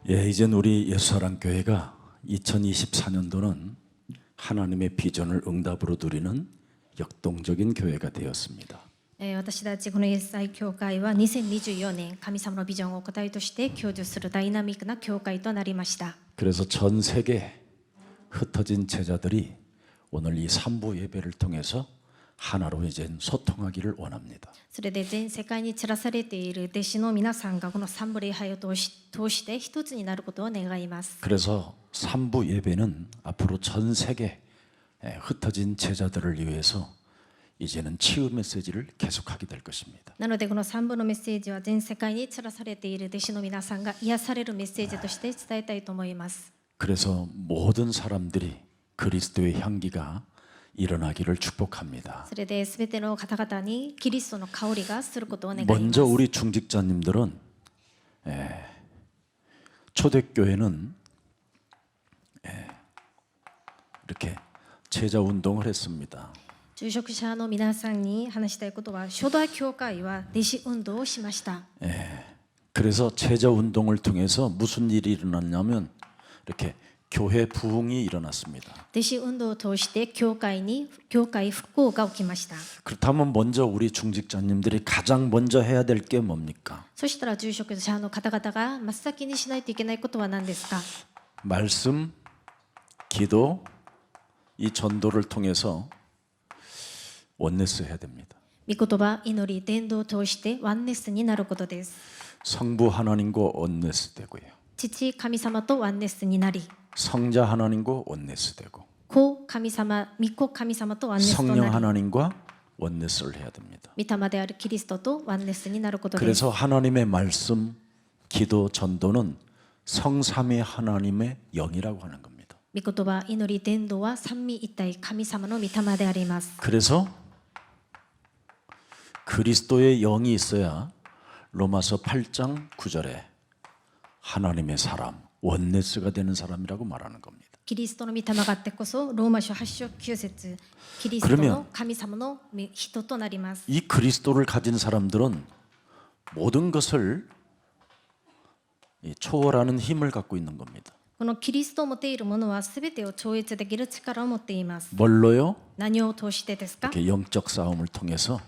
예, 이젠 우리 예수사랑교회가 2024년도는 하나님의 비전을 응답으로 누리는 역동적인 교회가 되었습니다. 私たちこのイエス愛教会は2024年神様のビジョンを答えとして享受するダイナミックな教会となりました。 그래서 전 세계 흩어진 제자들이 오늘 이 3부 예배를 통해서 하나로 이젠 소통하기를 원합니다. それで全世界に散らされている弟子の皆さんがこの三部礼拝を通して一つになることを願います。 그래서 3부 예배는 앞으로 전 세계 흩어진 제자들을 위해서 이제는 치유 메시지를 계속하게 될 것입니다. なのでこの三部のメッセージは全世界に散らされている弟子の皆さんが癒されるメッセージとして伝えたいと思います。 그래서 모든 사람들이 그리스도의 향기가 일어나기를 축복합니다. それで全ての方々にキリストの香りがすることを願います。 먼저 우리 중직자님들은 초대교회는 이렇게 제자 운동을 했습니다. 住職者の皆さんに話したいことは、初代教会は弟子運動をしました。 그래서 제자 운동을 통해서 무슨 일이 일어났냐면 이렇게 교회 부흥이 일어났습니다. 弟子運動を通して教会復興が起きました。 그렇다면 먼저 우리 중직자님들이 가장 먼저 해야 될 게 뭡니까? そしたら住職者の方々が真っ先にしないといけないことは何ですか？ 말씀, 기도, 이 전도를 통해서 원네스 해야 됩니다. 御言葉、祈り、伝道を通してワンネスになることです。 성부 하나님과 원네스 되고요. 父、神様とワンネスになり、 성자 하나님과 원네스 되고 子、神様、御子、神様とワンネスと 성령 なり、 하나님과 원네스를 해야 됩니다. 御霊であるキリストとワンネスになることです。 그래서 하나님의 말씀, 기도, 전도는 성삼위 하나님의 영이라고 하는 겁니다. 御言葉、祈り、伝道は三位一体、神様の御霊であります。 그래서 그리스도의 영이 있어야 로마서 8장 9절에 하나님의 사람, 원네스가 되는 사람이라고 말하는 겁니다. キリストの御霊があってこそローマ書8章9節キリストの神様の人となります。 이 그리스도를 가진 사람들은 모든 것을 초월하는 힘을 갖고 있는 겁니다. このキリストを持っている者はすべてを超越できる力を持っています。 뭘로요? 何を通してですか？ 이렇게 영적 싸움을 통해서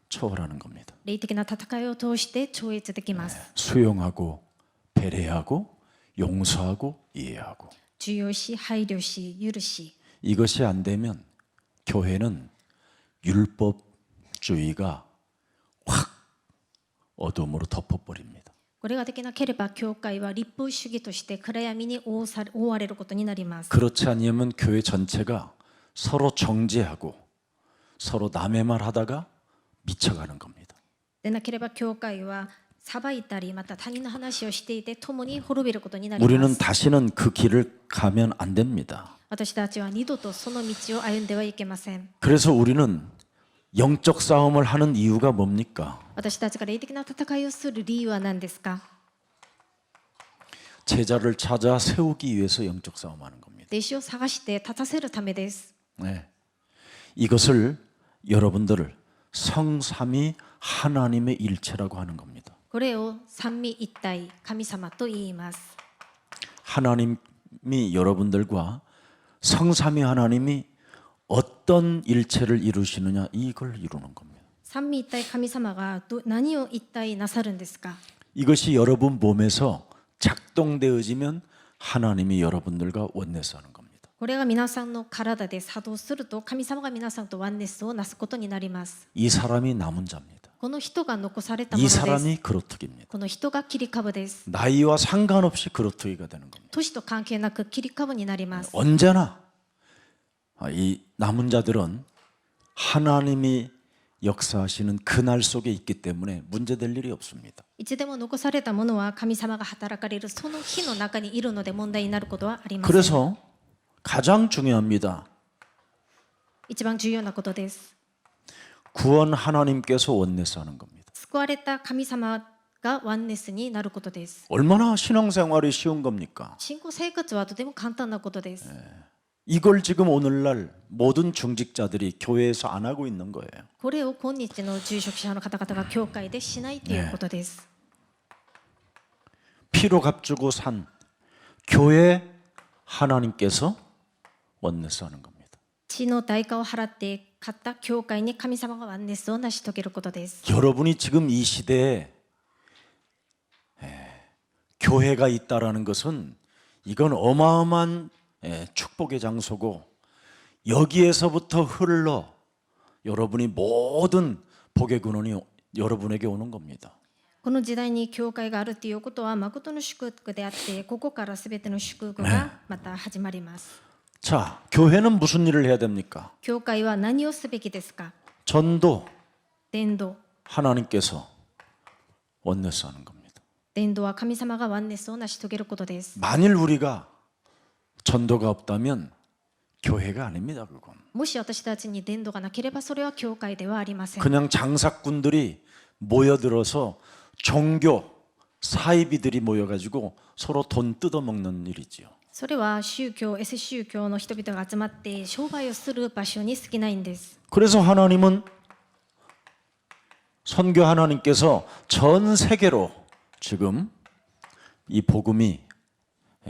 초월하는 겁니다. 霊的な戦いを通して超越できます。 수용하고 배려하고 용서하고 이해하고 重要し、配慮し、許し。 이것이 안 되면 교회는 율법주의가 확 어둠으로 덮어버립니다. これができなければ教会は立法主義として暗闇に覆われることになります。 그렇지 않으면 교회 전체가 서로 정죄하고 서로 남의 말 하다가 미쳐가는 겁니다. でなければ教会は裁いたりまた他人の話をしていて共に滅びることになります。 우리는 다시는 그 길을 가면 안 됩니다. 私たちは二度とその道を歩んではいけません。 그래서 우리는 영적 싸움을 하는 이유가 뭡니까? 私たちが霊的な戦いをする理由は何ですか？ 제자를 찾아 세우기 위해서 영적 싸움하는 겁니다. 弟子を探して立たせるためです。 네. 이것을 여러분들을 성삼위 하나님의 일체라고 하는 겁니다. これを三位一体神様と言います。 하나님이 여러분들과 성삼위 하나님이 어떤 일체를 이루시느냐 이걸 이루는 겁니다. 三位一体神様が何を一体なさるんですか？ 이것이 여러분 몸에서 작동되어지면 하나님이 여러분들과 원내스하는 겁니다. これが皆さんの体で作動すると神様が皆さんとワンネスをなすことになります。 이 사람이 남은 자입니다. この人が残されたも 이 のです。 사람이 그로특입니다. この人が切り株です。 나이와 상관없이 그로특이가 되는 겁니다. 年と関係なく切り株になります。 언제나 이 남은 자들은 하나님이 역사하시는 그날 속에 있기 때문에 문제될 일이 없습니다. いつでも残されたものは神様が働かれるその日の中にいるので問題になることはありません。 그래서 가장 중요합니다. 一番重要なことです。 구원 하나님께서 원내스하는 겁니다. 救われた神様がワンネスになることです。 얼마나 신앙생활이 쉬운 겁니까? 信仰生活はとても簡単なことです。 이걸 지금 오늘날 모든 중직자들이 교회에서 안 하고 있는 거예요. これを今日の住職者の方々が教会でしないということです。 피로 값주고 산 교회 하나님께서 원내스 하는 겁니다. 血の代価を払って買った教会に神様がワンネスを成し遂げることです。 여러분이 지금 이 시대에 교회가 있다라는 것은 이건 어마어마한 축복의 장소고 여기에서부터 흘러 여러분이 모든 복의 근원이 여러분에게 오는 겁니다. この時代に教会があるということは誠の祝福であって、ここからすべての祝福がまた始まります。 자, 교회는 무슨 일을 해야 됩니까? 教会は何をすべきですか？ 전도 伝道。 하나님께서 원내스 하는 겁니다. 伝道は神様がワンネスを成し遂げることです。 만일 우리가 전도가 없다면 교회가 아닙니다. 그건 もし私たちに伝道がなければそれは教会ではありません。 그냥 장사꾼들이 모여들어서 종교 사이비들이 모여가지고 서로 돈 뜯어먹는 일이지요. それは宗教、エセ宗教の人々が集まって商売をする場所に過ぎないんです。 그래서 하나님은 선교 하나님께서 전 세계로 지금 이 복음이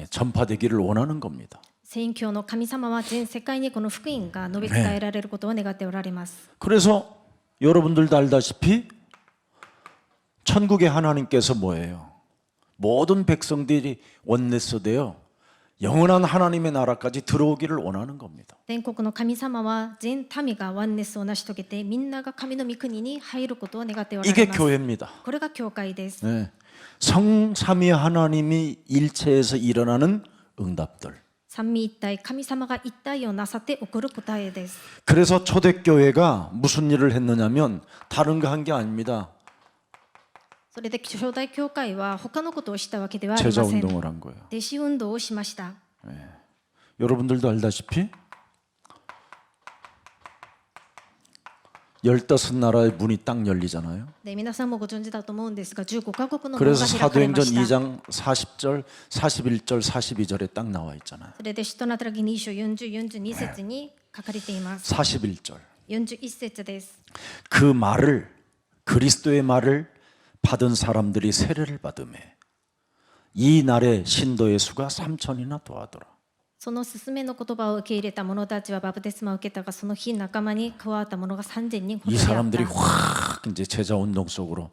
전파되기를 원하는 겁니다. 宣教の神様は全世界にこの福音が述べ伝えられることを願っておられます。 그래서 여러분들도 알다시피 천국의 하나님께서 뭐예요? 모든 백성들이 원내스 되어 영원한 하나님의 나라까지 들어오기를 원하는 겁니다. 天国の神様は全民がワンネスを成し遂げてみんなが神の御国に入ることを願っておられ 이게 ます。 교회입니다. これが教会です。 네. 성삼위 하나님이 일체에서 일어나는 응답들. 三位一体、神様が一体をなさって起こる答えです。 그래서 초대교회가 무슨 일을 했느냐면 다른 거 한 게 아닙니다. それで初代教会は他のことをしたわけではあり 제자 ません。 운동을 한 거예요. 弟子運動をしました。 여러분들도 알다시피 15나라의 문이 딱 열리잖아요. で皆さんもご存知だと思うんですが、15カ国の門 그래서 が開かれま 사도행전 した。 2장 40절, 41절, 42절에 딱 나와 있잖아요. それで使徒の働き2章40、42節に書かれています。 41절. 41節です。 그 말을 그리스도의 말을 받은 사람들이 세례를 받음에 이 날에 신도의 수가 3천이나 더하더라. その勧めの言葉を受け入れた者たちはバプテスマを受けたが、その日仲間に加わった者が3000人ほど 이 であっ 사람들이 た。 확 이제 제자 운동 속으로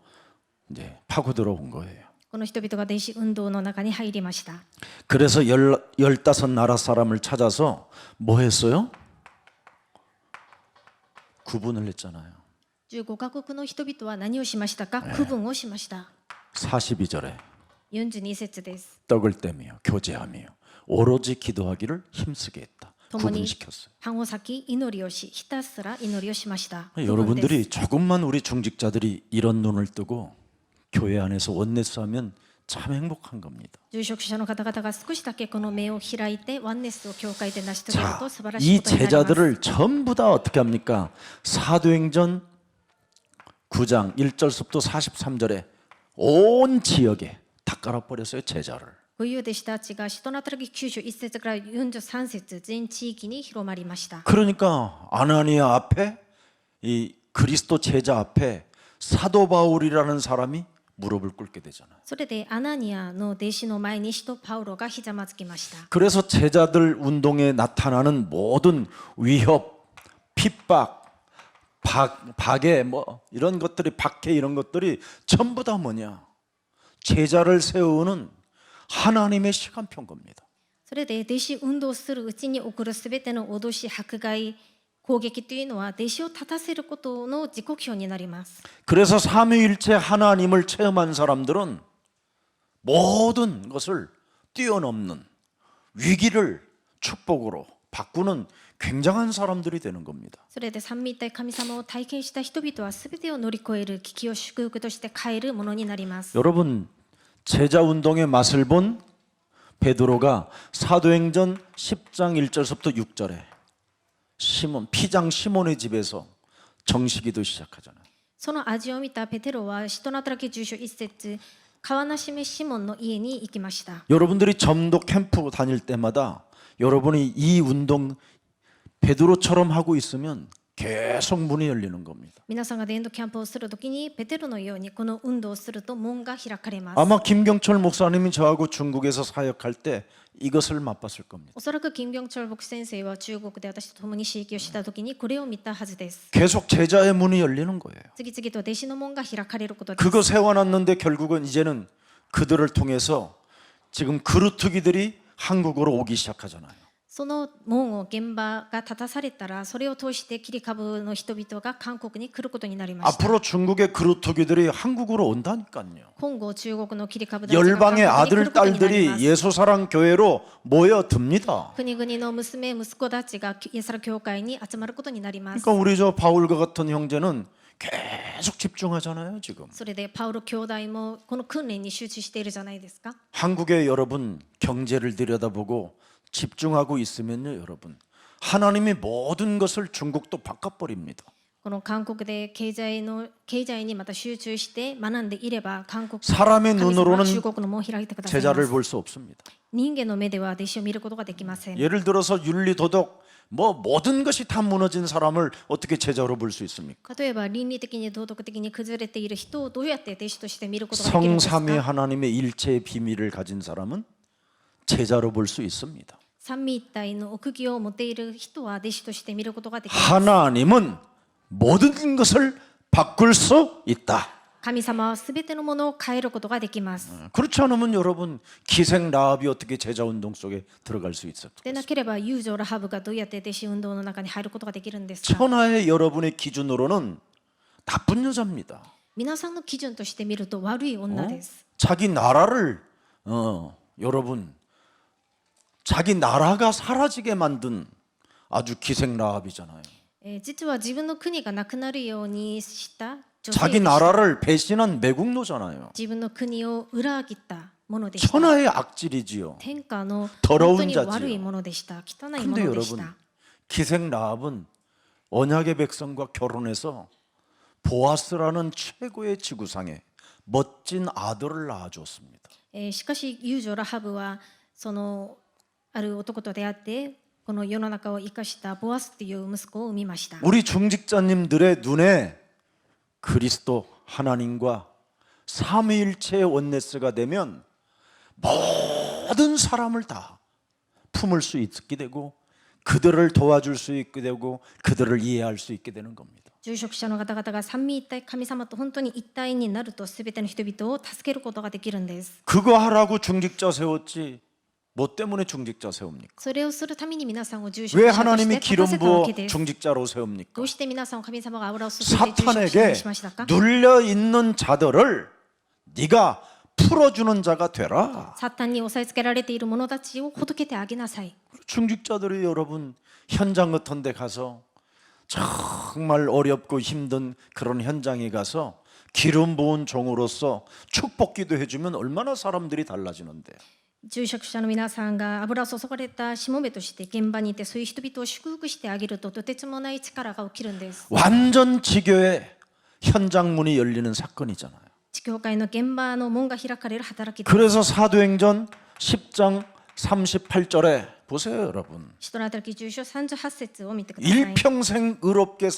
이제 파고 들어온 거예요. この人々が弟子運動の中に入りました。 그래서 15나라 사람을 찾아서 뭐 했어요? 구분을 했잖아요. 15カ国の人々は何をしましたか？区分をしました。 42절에 42節です。 떡을 떼며 교제하며 오로지 기도하기를 힘쓰게 했다. 共に 구분시켰어요. パンを裂き祈りをし、ひたすら祈りをしました。 여러분들이 조금만 우리 중직자들이 이런 눈을 뜨고 교회 안에서 원내스 하면 참 행복한 겁니다. 住職者の方々が少しだけこの目を開いてワンネスを教会で成し遂げる 자, と素晴らしい 이 ことになります。 제자들을 전부 다 어떻게 합니까? 사도행전 9장 1절부터 43절에 온 지역에 다 깔아버렸어요. 제자를. ごいう弟子たちが使徒の働き9章1節から43節全地域に広まりました。 그러니까 아나니아 앞에 이 그리스도 제자 앞에 사도 바울이라는 사람이 무릎을 꿇게 되잖아요. それでアナニアの弟子の前に使徒パウロがひざまずきました。 그래서 제자들 운동에 나타나는 모든 위협, 핍박, 박해 뭐 이런 것들이 박해 이런 것들이 전부 다 뭐냐? 제자를 세우는 하나님의 시간표인 겁니다. それで弟子運動するうちに起こるすべての脅し、迫害、攻撃というのは弟子を立たせることの時刻表になります。 그래서 삼위일체 하나님을 체험한 사람들은 모든 것을 뛰어넘는 위기를 축복으로 바꾸는 굉장한 사람들이 되는 겁니다. それで三位一体神様を体験した人々はすべてを乗り越える危機を祝福として変えるものになります。 여러분 제자 운동의 맛을 본 베드로가 사도행전 10장 1절부터 6절에 시몬 피장 시몬의 집에서 정식기도 시작하잖아요. その味を見たペテロは使徒の働き10章1節、川なしめシモンの家に行きました。 여러분들이 점도 캠프 다닐 때마다 여러분이 이 운동 베드로처럼 하고 있으면 계속 문이 열리는 겁니다. 皆さんが伝道キャンプをするときにペテロのようにこの運動をすると門が開かれます。 아마 김경철 목사님이 저하고 중국에서 사역할 때 이것을 맛봤을 겁니다. おそらく金병철牧師先生は中国で私と共に刺激をしたときにこれを見たはずです。 계속 제자의 문이 열리는 거예요. 次々と弟子の門が開かれることです。 그거 세워놨는데 결국은 이제는 그들을 통해서 지금 그루트기들이 한국으로 오기 시작하잖아요. その門を現場が立たされたらそれを通して切り株の人々が韓国に来ることになりました。 앞으로 중국의 그루트기들이 한국으로 온다니까요. 今後中国の切り株たちが韓 열방의 国に来 아들 ることになりま 딸들이 す。 예수사랑 교회로 모여듭니다. 国々の娘息子たちがイエスラ教会に集まることになります。 그러니까 우리 저 바울과 같은 형제는 계속 집중하잖아요 지금. それでパウロ兄弟もこの訓練に集中しているじゃないですか。 한국의 여러분 경제를 들여다보고 집중하고 있으면요 여러분 하나님이 모든 것을 중국도 바꿔버립니다. この韓国で経済にまた集中して学んでいれば韓国 사람의 神様は 눈으로는 中国の門を開いてくださいま 제자를 す。 볼 수 없습니다. 人間の目では弟子を見ることができません。 예를 들어서 윤리 도덕 뭐 모든 것이 다 무너진 사람을 어떻게 제자로 볼 수 있습니까? 例えば倫理的に道徳的に崩れている人をどうやって弟子として見ることができるんですか。 성삼위 하나님의 일체의 비밀을 가진 사람은 제자로 볼 수 있습니다. 三位一体の奥義を持っている人は弟子として見ることができます。 하나님은 모든 것을 바꿀 수 있다. 神様はすべてのものを変えることができます。 그렇지 않으면 여러분 기생 라합이 어떻게 제자 운동 속에 들어갈 수 있을까? でなければ友情ラハブがどうやって弟子運動の中に入ることができるんですか。 천하의 여러분의 기준으로는 나쁜 여자입니다. 皆さんの基準として見ると悪い女です。 자기 나라를 여러분 자기 나라가 사라지게 만든 아주 기생 라합이잖아요. 実は自分の国がなくなるようにした女性 자기 でした。 나라를 배신한 매국노잖아요. 自分の国を裏切ったものでした。 천하의 악질이지요. 天下の 더러운 本当に 자지요. 悪いものでした。汚い 근데 ものでし 여러분 た。 기생 라합은 언약의 백성과 결혼해서 보아스라는 최고의 지구상에 멋진 아들을 낳아주었습니다. しかし友情ラハブはそのある男と出会ってこの世の中を生かしたボアスという息子を産みました。 우리 중직자님들의 눈에 그리스도 하나님과 삼위일체의 원네스가 되면 모든 사람을 다 품을 수 있게 되고 그들을 도와줄 수 있게 되고 그들을 이해할 수 있게 되는 겁니다. 住職者の方々が三位一体神様と本当に一体になると全ての人々を助けることができるんです。 그거 하라고 중직자 세웠지 뭐 때문에 중직자 세웁니까? それをするために皆さんを住職 왜 者として 하나님이 立た 기름 せたわ 부어 けです。 중직자로 세웁니까? どうして皆さんを神様が油を注いで住職者 사탄에게 にしましたか。 눌려 있는 자들을 네가 풀어주는 자가 되라. サタンに押さえつけられている者たちをほどけてあげなさい。 중직자들이 여러분 현장 같은 데 가서 정말 어렵고 힘든 그런 현장에 가서 기름 부은 종으로서 축복기도 해주면 얼마나 사람들이 달라지는데. 住職者の皆さんが油を注がれたしもべとして現場にいてそういう人々を祝福してあげるととてつもない力が起きるんです。 완전 지교의 현장 문이 열리는 사건이잖아요. 地教会の現場の門が開かれる働きです。 그래서 사도행전 10장 38절에 보세요 여러분. 使徒の働き10章38節を見てください。 일평생 의롭게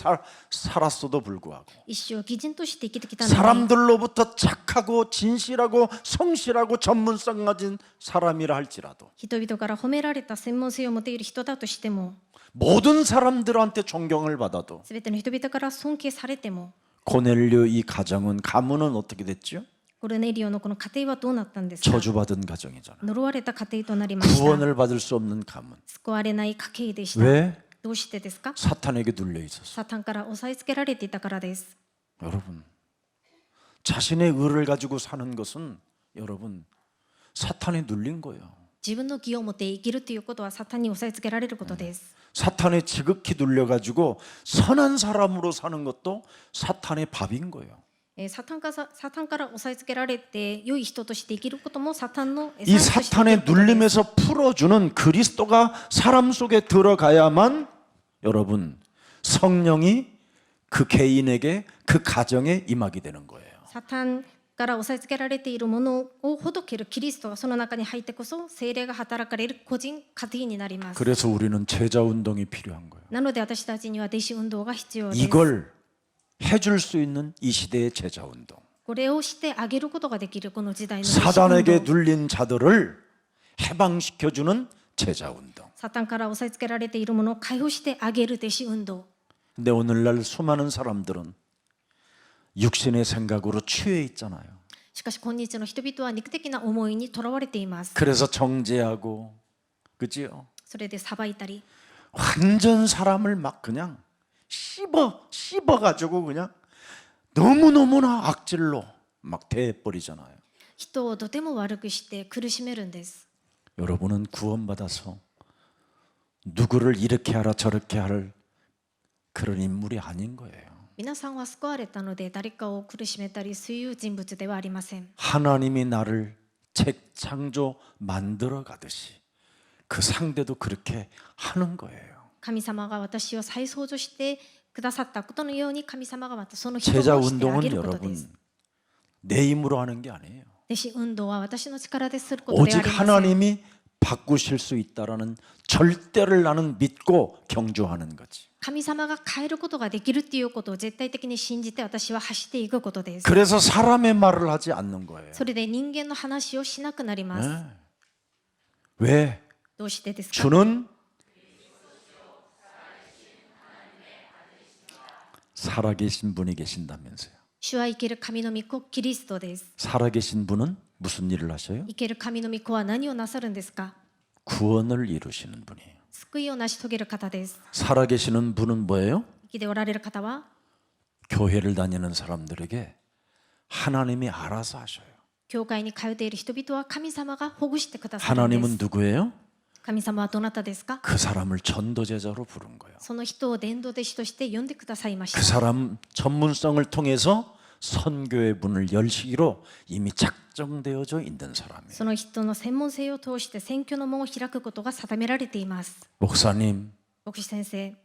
살았어도 불구하고 一生義人として生きてきたのに 사람들로부터 착하고 진실하고 성실하고 전문성 가진 사람이라 할지라도 人々から褒められた専門性を持っている人だとしても 모든 사람들한테 존경을 받아도 すべての人々から尊敬されても 고넬료 이 가문은 어떻게 됐죠? コルネリオのこの家庭はどうなったんですか。 저주받은 가정이잖아요. 呪われた家庭となりました。 구원을 받을 수 없는 가문. 救われない家系でした。 왜? どうしてですか。 사탄에게 눌려 있었어. サタンから押さえつけられていたからです。 여러분, 자신의 의를 가지고 사는 것은 여러분 사탄에 눌린 거예요. 自分の義を持って生きるということはサタンに押さえつけられることです。 사탄에 지극히 눌려 가지고 선한 사람으로 사는 것도 사탄의 밥인 거예요. サタンから押さえつけられて良い人として生きることもサタンの 이 餌として生き 사탄의 ることです。 눌림에서 풀어주는 그리스도가 사람 속에 들어가야만 여러분 성령이 그 개인에게 그 가정에 임하게 되는 거예요. サタンから押さえつけられているものをほどけるキリストがその中に入ってこそ聖霊が働かれる個人家庭になります。 그래서 우리는 제자 운동이 필요한 거예요. なので私たちには弟子運動が必要です。 이걸 해줄 수 있는 이 시대의 제자 운동. これをしてあげることができるこの時代の弟子運 사단에게 動。 눌린 자들을 해방시켜주는 제자 운동. サタンから押さえつけられているものを解放してあげる弟子運動。 근데 오늘날 수많은 사람들은 육신의 생각으로 취해 있잖아요. しかし今日の人々は肉的な思いにとらわれています。 그래서 정죄하고, 그지요? それで裁いたり、 완전 사람을 막 그냥 씹어가지고 그냥 너무너무나 악질로 막 대해버리잖아요. 人をとても悪くして苦しめるんです。 여러분은 구원받아서 누구를 이렇게 하라 저렇게 할 그런 인물이 아닌 거예요. 皆さんは救われたので誰かを苦しめたりそういう人物ではありません。 하나님이 나를 재창조 만들어 가듯이 그 상대도 그렇게 하는 거예요. 神様が私を再創造してくださったことのように神様がまたその人をして 제자 あ 운동은 げることです。 여러분 내 힘으로 하는 게 아니에요. 弟子運動は私の力ですることでは 오직 ありません。 하나님이 바꾸실 수 있다라는 절대를 나는 믿고 경주하는 거지. 神様が変えることができるっていうことを絶対的に信じて私は走っていくことです。 그래서 사람의 말을 하지 않는 거예요. それで人間の話をしなくなります。 네. 왜? どうしてですか？ 주는 살아계신 분이 계신다면서요. 主は生ける神の御子キリストです。 살아계신 분은 무슨 일을 하셔요? 生ける神の御子は何をなさるんですか？ 구원을 이루시는 분이에요. 救いを成し遂げる方です。 살아계시는 분은 뭐예요? 生きておられる方は 교회를 다니는 사람들에게 하나님이 알아서 하셔요. 教会に通っている人々は神様が保護してくださるんで 하나님은 す。 누구예요? 神様はどなたですか？ 그 사람을 전도제자로 부른 거예요. その人を伝道弟子として呼んでくださいまし 그 た。 사람 전문성을 통해서 선교의 문을 열시기로 이미 작정되어져 있는 사람이에요. その人の専門性を通して選挙の門を開くことが定められています。 목사님, 牧師先生、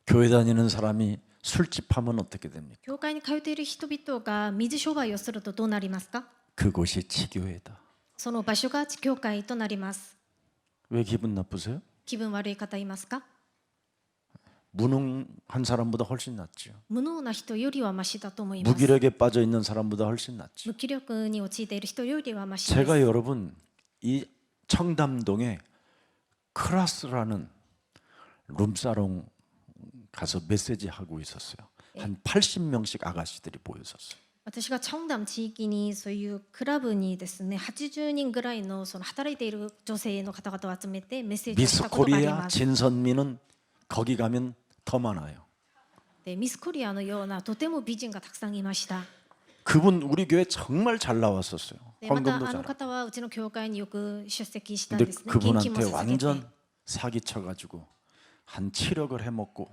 교회 다니는 사람이 술집하면 어떻게 됩니까? 教会に通っている人々が水商売をするとどうなりますか？ 그곳이 치교회다. その場所が教会となります。 왜 기분 나쁘세요? 気分悪い方いますか？ 무능한 사람보다 훨씬 낫죠. 無能な人よりはマシだと思います。 무기력에 빠져 있는 사람보다 훨씬 낫죠. 無気力に陥っている人よりはマシです。 제가 여러분 이 청담동에 크라스라는 룸사롱 가서 메시지 하고 있었어요. 한 80명씩 아가씨들이 모였었어요. 私がチョンダム地域にそういうクラブにですね、80人ぐらいのその働いている女性の方々を集めてメッセージをし 미스 たことがあり 코리아 ます。 진선미는 거기 가면 더 많아요. でミスコリアのようなとても美人がたくさんいました。 그분 우리 교회 정말 잘 나왔었어요. でまた 헌금도 あの 잘하고. 方はうちの教会によく出席したん 근데 ですね。献金も 그분한테 捧げて。 완전 사기쳐가지고 한 7억을 해먹고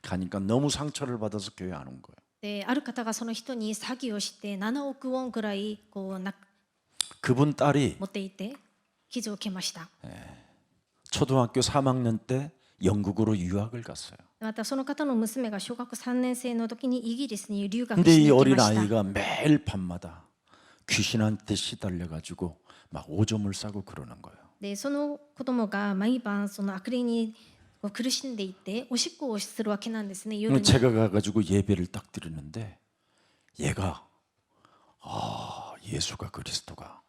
가니까 너무 상처를 받아서 교회 안 온 거예요. である方がその人に詐欺をして7億ウォンぐらいこうな 그분 딸이 持っていて傷を受けました。 초등학교 3학년 때 영국으로 유학을 갔어요. またその方の娘が小学3年生の時にイギリスに留学 근데 し 이 に行き 어린 ました。 아이가 매일 밤마다 귀신한테 시달려가지고 막 오줌을 싸고 그러는 거예요. でその子供が毎晩その悪霊にこう苦しんでいておしっこをするわけなんですね。夜に 제가 가가지고 예배를 딱 드리는데 얘가 예수가 그리스도가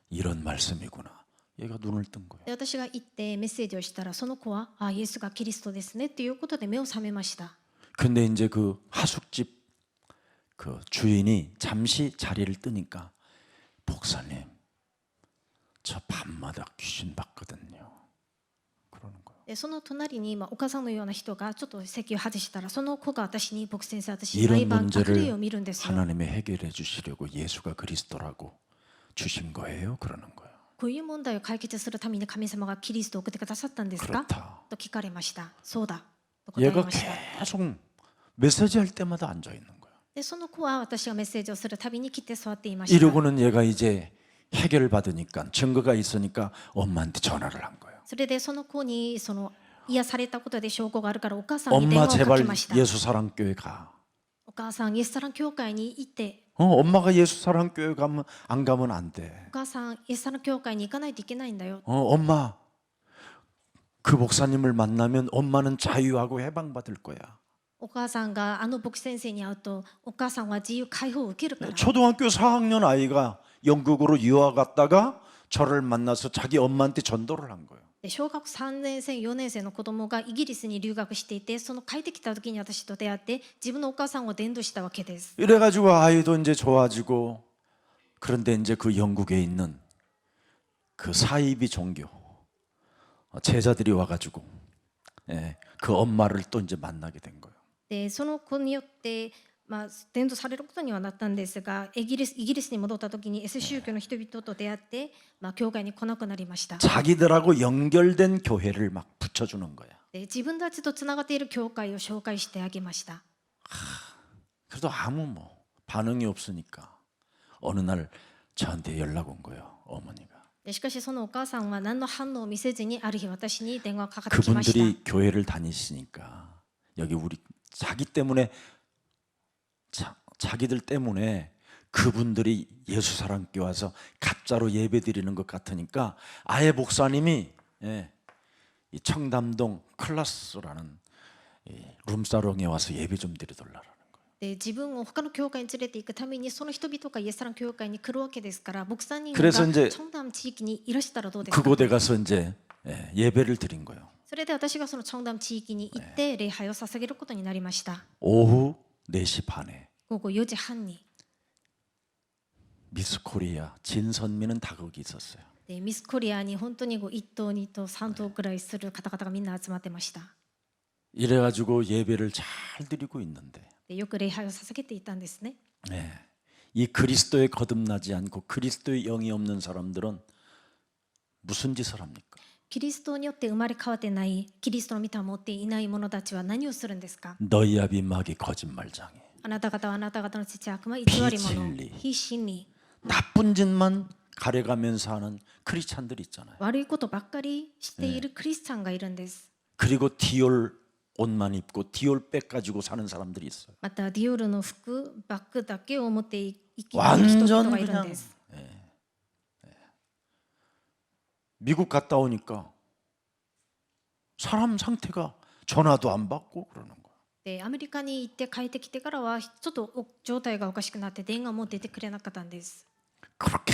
이런 말씀이구나. 얘가 눈을 뜬 거예요. で私が行ってメッセージをしたらその子はイエスがキリストですねっていうことで目を覚めました。 근데 이제 그 하숙집 그 주인이 잠시 자리를 뜨니까 목사님 저 밤마다 귀신 봤거든요. 그러는 거예요. でその隣にお母さんのような人がちょっと席を外したらその子が私に牧師先生私 이런 毎晩悪霊 문제를 を見るんですよ。 하나님이 해결해 주시려고 예수가 그리스도라고 주신 거예요. 그러는 거예요. こういう問題を解決するために神様がキリストを送ってくださったんですか 그렇다. と聞かれました。そうだと答え 얘가 ました。 계속 메시지 할 때마다 앉아 있는 거예요. でその子は私がメッセージをするたびに来て座っていました。 이러고는 얘가 이제 해결 받으니까 증거가 있으니까 엄마한테 전화를 한 거예요. それでその子にその癒されたことで証拠があるからお母さんに電 엄마 話をか 제발 けました。 예수 사랑교회 가. お母さんイエスサラン教会に行って 엄마가 예수 사랑 교회 가면 안 가면 안 돼. お母さんイエス様の教会に行かないといけないんだよ。 엄마 그 목사님을 만나면 엄마는 자유하고 해방받을 거야. お母さんがあの牧師先生に会うとお母さんは自由解放を受けるから。 초등학교 4학년 아이가 영국으로 유학 갔다가 저를 만나서 자기 엄마한테 전도를 한 거예요. で小学3年生4年生の子供がイギリスに留学していて、その帰ってきた時に私と出会って自分のお母さんを伝道したわけです。 이래가지고 아이도 이제 좋아지고 그런데 이제 그 영국에 있는 그 사이비 종교 제자들이 와가지고 그 엄마를 또 이제 만나게 된 거예요. でその子によって、伝道されることにはなったんですが、イギリスに戻った時に S 宗教の人々と出会って、教会に来なくなりました。 자기들하고 연결된 교회를 막 붙여주는 거야. で自分たちとつながっている教会を紹介してあげました。 그래도 아무 반응이 없으니까 어느 날 저한테 연락 온 거예요. 어머니가. でしかしそのお母さんは何の反応を見せずに、ある日私に電話がかかってきました。 그분들이 교회를 다니시니까 여기 우리 자기 때문에 자기들 때문에 그분들이 예수 사랑교회 와서 가짜로 예배 드리는 것 같으니까 아예 목사님이 이 청담동 클라스라는 이 룸사롱에 와서 예배 좀 드리달라는 거예요. で自分を他の教会に連れて行くためにその人々がイエス様の教会に来るわけですから、牧師人が 그래서 이제 チョンダム地域にいらしたらどうですか。 그곳에 가서 이제 예배를 드린 거예요. それで私がそのチョンダム地域に行って礼拝を捧げることになりました。 오후 4시 반에 午後4時半に 미스 코리아 진선미는 다 거기 있었어요. でミスコリアに本当に1等2等3等くらいする方々がみんな集まってました。 이래가지고 예배를 잘 드리고 있는데 でよく礼拝を捧げていたんですね。 이 그리스도에 거듭나지 않고 그리스도의 영이 없는 사람들은 무슨 짓을 합니까? キリストによって生まれ変わってない、キリストの御霊を持っていない者たちは何をするんですか。 너희 아비 마귀 거짓말장애 あなた方はあなた方の父悪魔偽り者、 비진리 非真理、 나쁜 짓만 가려가면서 하는 크리스찬들 있잖아요. 悪いことばっかりしているクリスチャンがいるんです。 그리고 디올 옷만 입고 디올 백 가지고 사는 사람들이 있어요. またディオールの服、バッグだけを持って生きている人々がいるんです。 미국 갔다 오니까 사람 상태가 전화도 안 받고 그러는 거야. でアメリカに行って帰ってきてからはちょっと状態がおかしくなって電話も出てくれなかったんです。 그렇게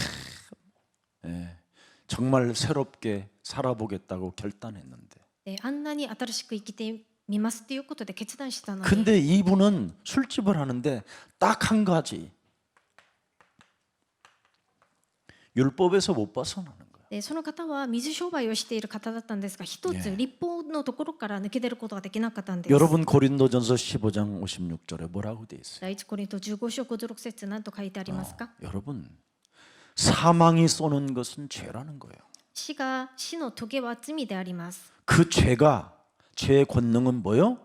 정말 새롭게 살아보겠다고 결단했는데 であんなに新しく生きてみますっていうことで決断したのに、 근데 이분은 술집을 하는데 딱 한 가지 율법에서 못 벗어나는 거예요. でその方は水商売をしている方だったんですが、一つ立法のところから抜け出ることができなかったんです。 여러분 고린도전서 15장 56절에 뭐라고 돼 있어요? 第一コリント15章56節何と書いてありますか。 여러분 사망이 쏘는 것은 죄라는 거예요. 死の棘は罪であります。 그 죄의 권능은 뭐요?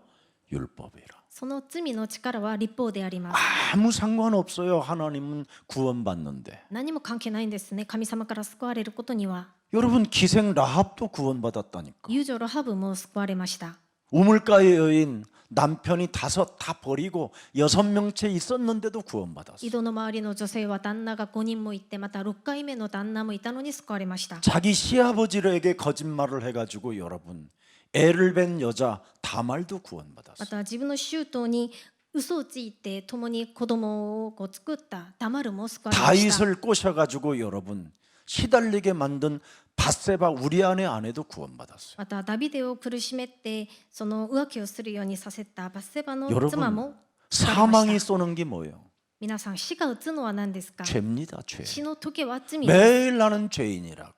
율법이라. その罪の力は立法であります。 아무 상관없어요. 하나님은 구원받는데. 何も関係ないんですね。神様から救われることには。 여러분 기생 라합도 구원받았다니까. 遊女ラハブも救われました。 우물가의 여인 남편이 5 다 버리고 6명째 있었는데도 구원받았어. 井戸の周りの女性は旦那が5人もいて、また6回目の旦那もいたのに救われました。 자기 시아버지에게 거짓말을 해가지고 여러분 애를 뵌 여자 다말도 구원받았어. また自分の舅に嘘をついて共に子供を作ったダマルも救われました。 다윗을 꼬셔가지고 여러분 시달리게 만든 밧세바 우리아의 아내도 구원받았어요. またダビデを苦しめてその浮気をするようにさせたバッセバの妻 여러분 も 사망이 쏘는 게 뭐예요? 皆さん死が打つのは何ですか。 죄입니다. 죄. 死の時は罪です。 매일 나는 죄인이라고.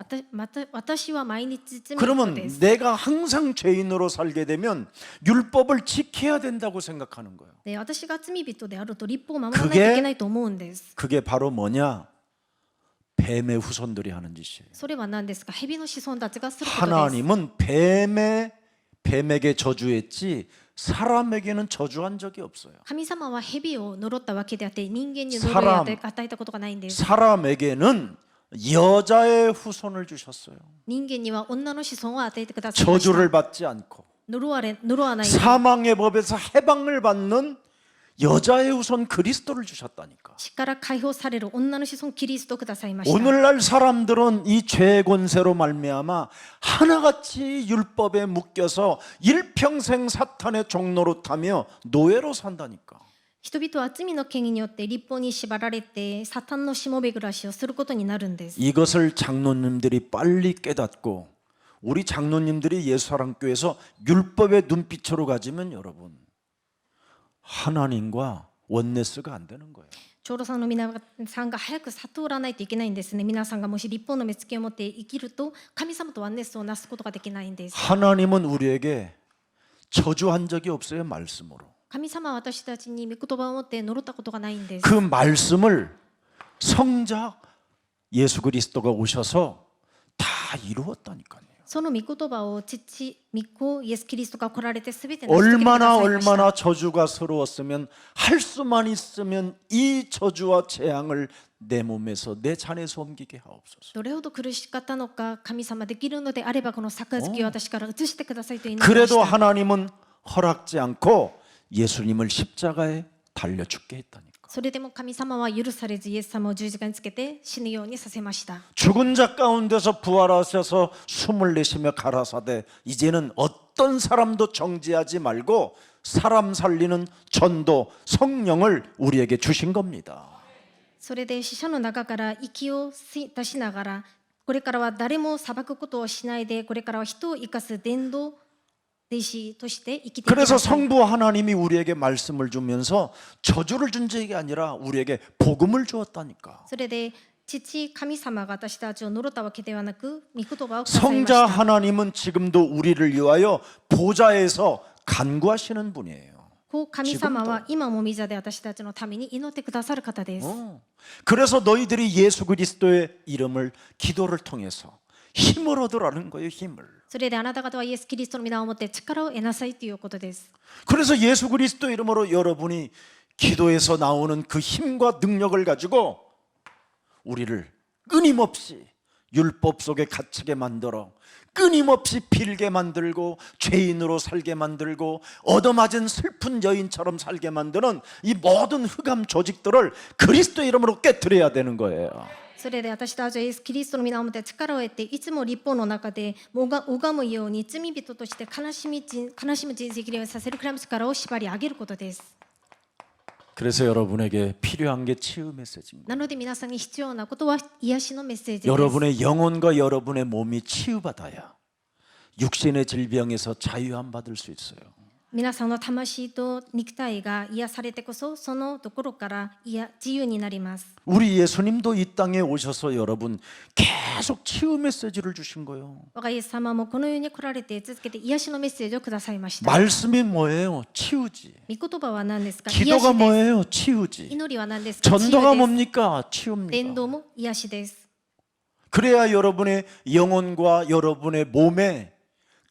私は毎日罪人 그러면 です。 내가 항상 죄인으로 살게 되면 율법을 지켜야 된다고 생각하는 거예요. で私が罪人であると立法を守らないといけないと思うんです。 그게 바로 뭐냐? 뱀의 후손들이 하는 짓이에요. それは何ですか。蛇の子孫たちがすることです。 하나님은 뱀에게 저주했지 사람에게는 저주한 적이 없어요. 神様は蛇を呪ったわけであって人間に呪いを与えたことがないんです。 사람에게는 여자의 후손을 주셨어요. 人間には女の子孫を与えてくださいました。 저주를 받지 않고 呪わない。 사망의 법에서 해방을 받는 여자의 우선 그리스도를 주셨다니까. 血から解放される女の子孫キリストをくださいました。 오늘날 사람들은 이 죄의 권세로 말미암아 하나같이 율법에 묶여서 일평생 사탄의 종노릇 하며 노예로 산다니까. 人々は罪の権威によって立法に縛られてサタンのしもべ暮らしをすることになるんです。 이것을 장로님들이 빨리 깨닫고 우리 장로님들이 예수사랑교회에서 율법의 눈빛으로 가지면 여러분 하나님과 원네스가 안 되는 거예요. 長老さんの皆さんが早く悟らないといけないんですね。皆さんがもし立法の目つけを持って生きると神様とワンネスをなすことができないんです。 하나님은 우리에게 저주한 적이 없어요. 말씀으로. 神様は私たちに御言葉を持って呪ったことがないんです。 그 말씀을 성자 예수 그리스도가 오셔서 다 이루었다니까요. その御言葉を父、御子、イエス・キリストが来られてすべて成し遂げてくださいました。 얼마나 저주가 서러웠으면 할 수만 있으면 이 저주와 재앙을 내 몸에서 내 잔에서 옮기게 하옵소서. どれほど苦しかったのか、神様できるのであればこの杯を私から移してくださいと祈りました。 그래도 하나님은 허락지 않고 예수님을 십자가에 달려 죽게 했다니까. それでも神様は許されずイエス様を十字架につけて死ぬようにさせました。 죽은 자 가운데서 부활하셔서 숨을 내쉬며 가라사대 이제는 어떤 사람도 정죄하지 말고 사람 살리는 전도 성령을 우리에게 주신 겁니다. それで死者の中から息を出しながら、これからは誰も裁くことをしないで、これからは人を生かす伝道弟子として生きていきま 그래서 す。 성부 하나님이 우리에게 말씀을 주면서 저주를 준 적이 아니라 우리에게 복음을 주었다니까. それで父神様が私たちを呪ったわけではなく、御言葉をくださいま 성자 した。 하나님은 지금도 우리를 위하여 보좌에서 간구하시는 분이에요. こう神様は今も御座で私たちのために祈ってくださる方です。 그래서 너희들이 예수 그리스도의 이름을 기도를 통해서 힘을 얻으라는 거예요. 힘을. それであなた方はイエス・キリストの皆を持って力を得なさいということです。 그래서 예수 그리스도 이름으로 여러분이 기도에서 나오는 그 힘과 능력을 가지고 우리를 끊임없이 율법 속에 갇히게 만들어 끊임없이 빌게 만들고 죄인으로 살게 만들고 얻어맞은 슬픈 여인처럼 살게 만드는 이 모든 흑암 조직들을 그리스도 이름으로 깨트려야 되는 거예요. それで私たちはイエス・キリストの皆を持って力を得て、いつも立法の中で拝むように罪人として悲しむ人生きるようにさせるくらいの力を縛り上げることです。 그래서 여러분에게 필요한 게 치유 메시지입니다. なので皆さんに必要なことは癒しのメッセージです。 여러분의 영혼과 여러분의 몸이 치유받아야 육신의 질병에서 자유함 받을 수 있어요. 皆さんの魂と肉体が癒されてこそそのところから自由になります。 우리 예수님도 이 땅에 오셔서 여러분 계속 치유 메시지를 주신 거예요. 我がイエス様もこの世に来られて続けて癒しのメッセージをくださいました。 말씀이 뭐예요? 치유지. 御言葉は何ですか？癒 기도가 しです。 뭐예요? 치유지. 祈りは何ですか？治癒 전도가 です。 뭡니까? 伝 치유입니다. 道も癒しです。 그래야 여러분의 영혼과 여러분의 몸에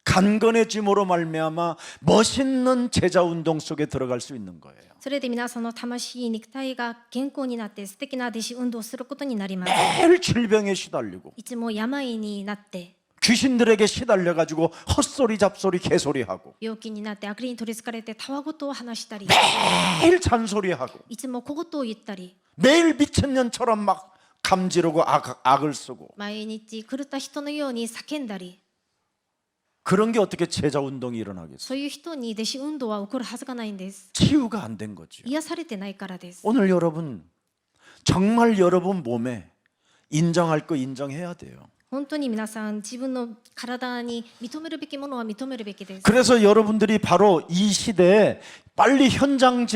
강건해짐으로 말미암아 멋있는 제자 운동 속에 들어갈 수 있는 거예요. それで皆さんの魂、肉体が健康になって素敵な弟子運動をすることになります。 매일 질병에 시달리고 いつも病になって、 귀신들에게 시달려 가지고 헛소리 잡소리 개소리하고 病気になって悪霊に取りつかれてたわごとを話したり、 매일 잔소리하고 いつも小言を言ったり、 매일 미친년처럼 막 감지르고 악을 쓰고 毎日狂った人のように叫んだり、 그런 게 어떻게 제자 운동이 일어나겠어요? そういう人に弟子運動は起こるはずがないんです。 치유가 안 된 거죠. 癒されてないからです。 오늘 여러분 정말 여러분 몸에 인정할 거 인정해야 돼요. 本当に皆さん自分の体に認めるべきものは認めるべきです。 그래서 여러분들이 바로 이 시대에 빨리 현장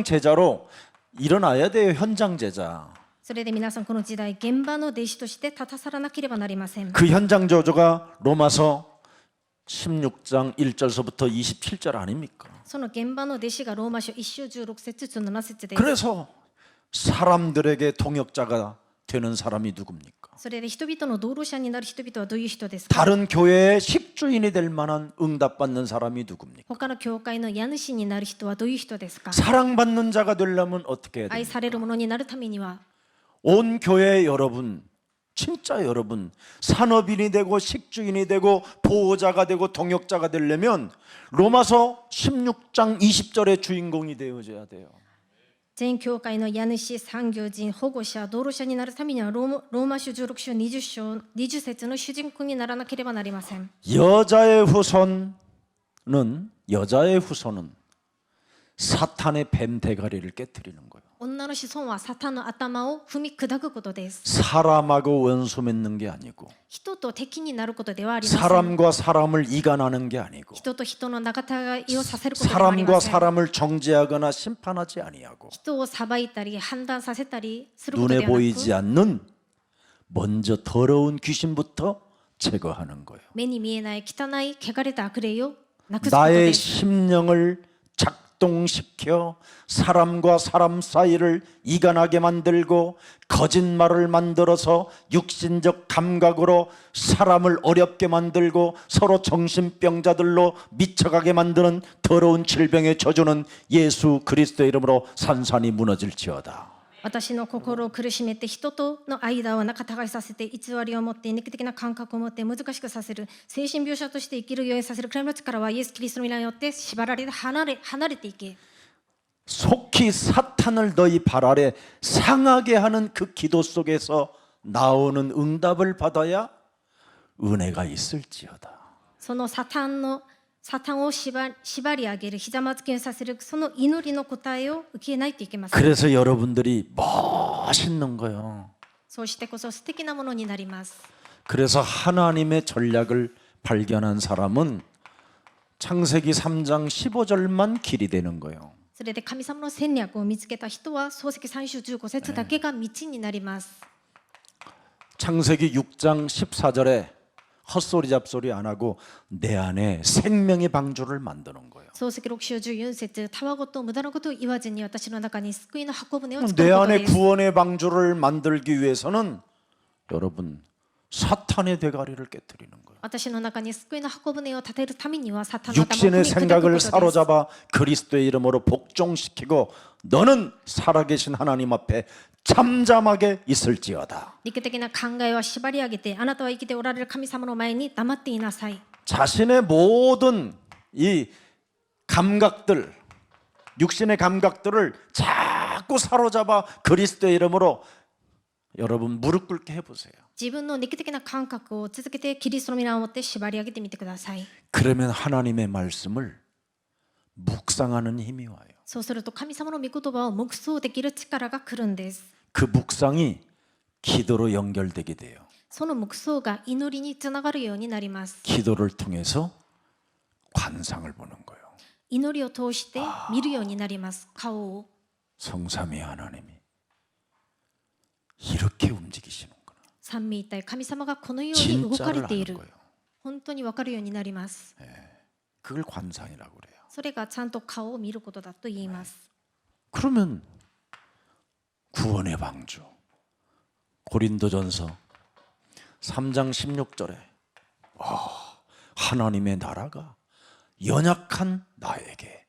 제자로 일어나야 돼요. 현장 제자. それで皆さんこの時代現場の弟子として立たさらなければなりません。 그 현장 저조가 로마서 16장 1절서부터 27절 아닙니까? その現場の弟子がローマ書1章16節17節です。 그래서 사람들에게 동역자가 되는 사람이 누굽니까? それで人々の道路者になる人々はどういう人ですか？ 다른 교회의 식주인이 될 만한 응답받는 사람이 누굽니까? 他の教会の家主になる人はどういう人ですか？ 사랑받는 자가 되려면 어떻게 해야 愛 됩니까? される者になるためには 온 교회 여러분 진짜 여러분 산업인이 되고 식주인이 되고 보호자가 되고 동역자가 되려면 로마서 16장 20절의 주인공이 되어져야 돼요. 全教会の家主、産業人、保護者、道路者になるためにはローマ書16章20節の主人公にならなければなりません。 여자의 후손은 사탄의 뱀 대가리를 깨뜨리는 거예요. 女の子孫はサタンの頭を踏み砕くことです。 사람하고 원수 맺는 게 아니고 人と敵になることではありません。 사람과 사람을 이간하는 게 아니고 人と人の仲違いをさせることではあり 사람과 ません。 사람을 정죄하거나 심판하지 아니하고 人を裁いたり判断させたりすることで 눈에 はな 보이지 く、 않는 먼저 더러운 귀신부터 제거하는 거예요. 目に見えない汚い汚れた悪霊をなくすこと 나의 です。 심령을 작동시켜 사람과 사람 사이를 이간하게 만들고 거짓말을 만들어서 육신적 감각으로 사람을 어렵게 만들고 서로 정신병자들로 미쳐가게 만드는 더러운 질병의 저주는 예수 그리스도의 이름으로 산산이 무너질지어다. 私の心を苦しめて人との間を仲違いさせて偽りを持って肉的な感覚を持って難しくさせる精神病者として生きるようにさせるクライの力はイエス・キリストの皆によって縛られて離れていけ 속히 사탄을 너희 발 아래 상하게 하는 그 기도 속에서 나오는 응답을 받아야 은혜가 있을지어다. そのサタンを縛り上げるひざまずきにさせるその祈りの答えを受けないといけません。 그래서 여러분들이 멋있는 거예요. そうしてこそ素敵なものになります。 그래서 하나님의 전략을 발견한 사람은 창세기 3장 15절만 길이 되는 거예요. それで神様の戦略を見つけた人は創世記3章15節だけが道になります。 창세기 6장 14절에 헛소리 잡소리 안 하고 내 안에 생명의 방주를 만드는 거예요. 創世記6章14節たわごと無駄なことを言わずに私の中に救いの箱舟を作 내 ること 안에 です。 구원의 방주를 만들기 위해서는 여러분 사탄의 대가리를 깨뜨리는 거예요. 私の中に救いの箱舟を立てるためにはサタンの頭を踏 육신의 み砕くこと 생각을 です。 사로잡아 그리스도의 이름으로 복종시키고 너는 살아계신 하나님 앞에 잠잠하게 있을지어다. 肉的な考えは縛り上げてあなたは生きておられる神様の前に黙っていなさい。 자신의 모든 이 감각들, 육신의 감각들을 자꾸 사로잡아 그리스도의 이름으로 여러분 무릎 꿇게 해보세요. 自分の肉的な感覚を続けてキリストの皆を持って縛り上げてみてください。 그러면 하나님의 말씀을 묵상하는 힘이 와요. そうすると神様の御言葉を黙想できる力が来るんです。 그 묵상이 기도로 연결되게 돼요. その黙想が祈りにつながるようになります。 기도를 통해서 관상을 보는 거예요. 祈りを通して見るようになります。顔を。 성삼위 하나님이 이렇게 움직이시는구나. 三位一体神様がこのように動かれ 진짜를 てい 아는 る。 거예요. 本当に分かるようになります。 그걸 관상이라고 그래요. それがちゃんと顔を見ることだと言います。 그러면 구원의 방주 고린도전서 3장 16절에 하나님의 나라가 연약한 나에게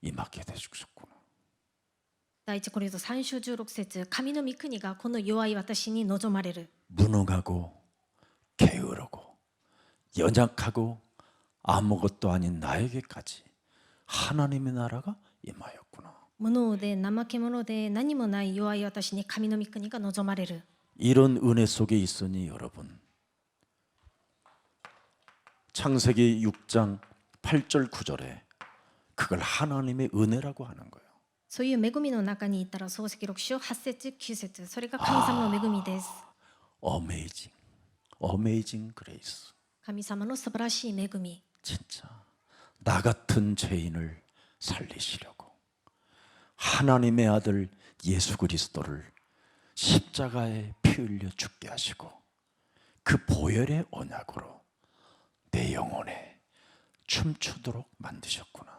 임하게 되셨구나. 第一コリント3章16節神の御国がこの弱い私に望まれる。 무능하고 게으르고 연약하고 아무것도 아닌 나에게까지 하나님의 나라가 임하였구나. 無能で怠け者で何もない弱い私に神の御国が望まれる。 이런 은혜 속에 있으니 여러분 창세기 6장 8절 9절에 그걸 하나님의 은혜라고 하는 거예요. そういう恵みの中にいたら創世記6章8節9節それが神様の恵みです。 Amazing, amazing grace. 神様の素晴らしい恵み。 진짜 나 같은 죄인을 살리시려고 하나님의 아들 예수 그리스도를 십자가에 피 흘려 죽게 하시고 그 보혈의 언약으로 내 영혼에 춤추도록 만드셨구나.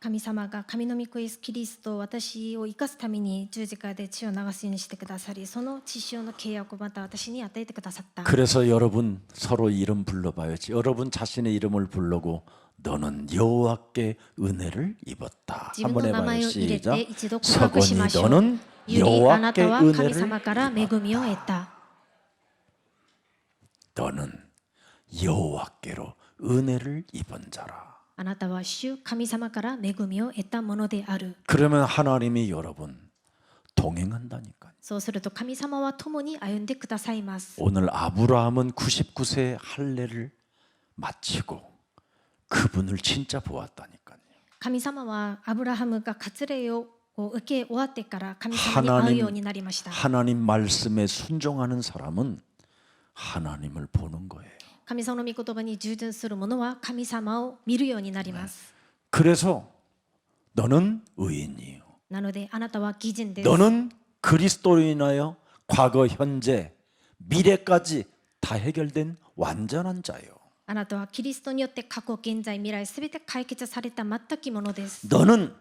神様が神の御子イエスキリストを私を生かすために十字架で血を流すようにしてくださり、その血潮の契約をまた私に与えてくださった。 그래서 여러분 서로 이름 불러봐야지. 여러분 자신의 이름을 부르고 너는 여호와께 은혜를 입었다. 自分 한번 の名前 해봐요. を入れ 시작. て一度告白しま 서건이 しょう。 너는 ゆりあな 여호와께 たは神 은혜를 様から恵みを得た。 너는 여호와께로 은혜를 입은 자라. あなたは主神様から恵みを得たものである。 그러면 하나님이 여러분 동행한다니까요. そうすると神様は共に歩んでくださいます。 오늘 아브라함은 99세 할례를 마치고 그분을 진짜 보았다니까요. 神様はアブラハムが割礼を受け終わってから神様に会うようになりました。 하나님 말씀에 순종하는 사람은 하나님을 보는 거예요. 神様の御言葉に従順する者は神様を見るようになります。 그래서 너는 의인이요. なのであなたは義人です。 너는 그리스도로 인하여 과거, 현재, 미래까지 다 해결된 완전한 자요. あなたはキリストによって過去、現在、未来すべて解決された全きものです。 너는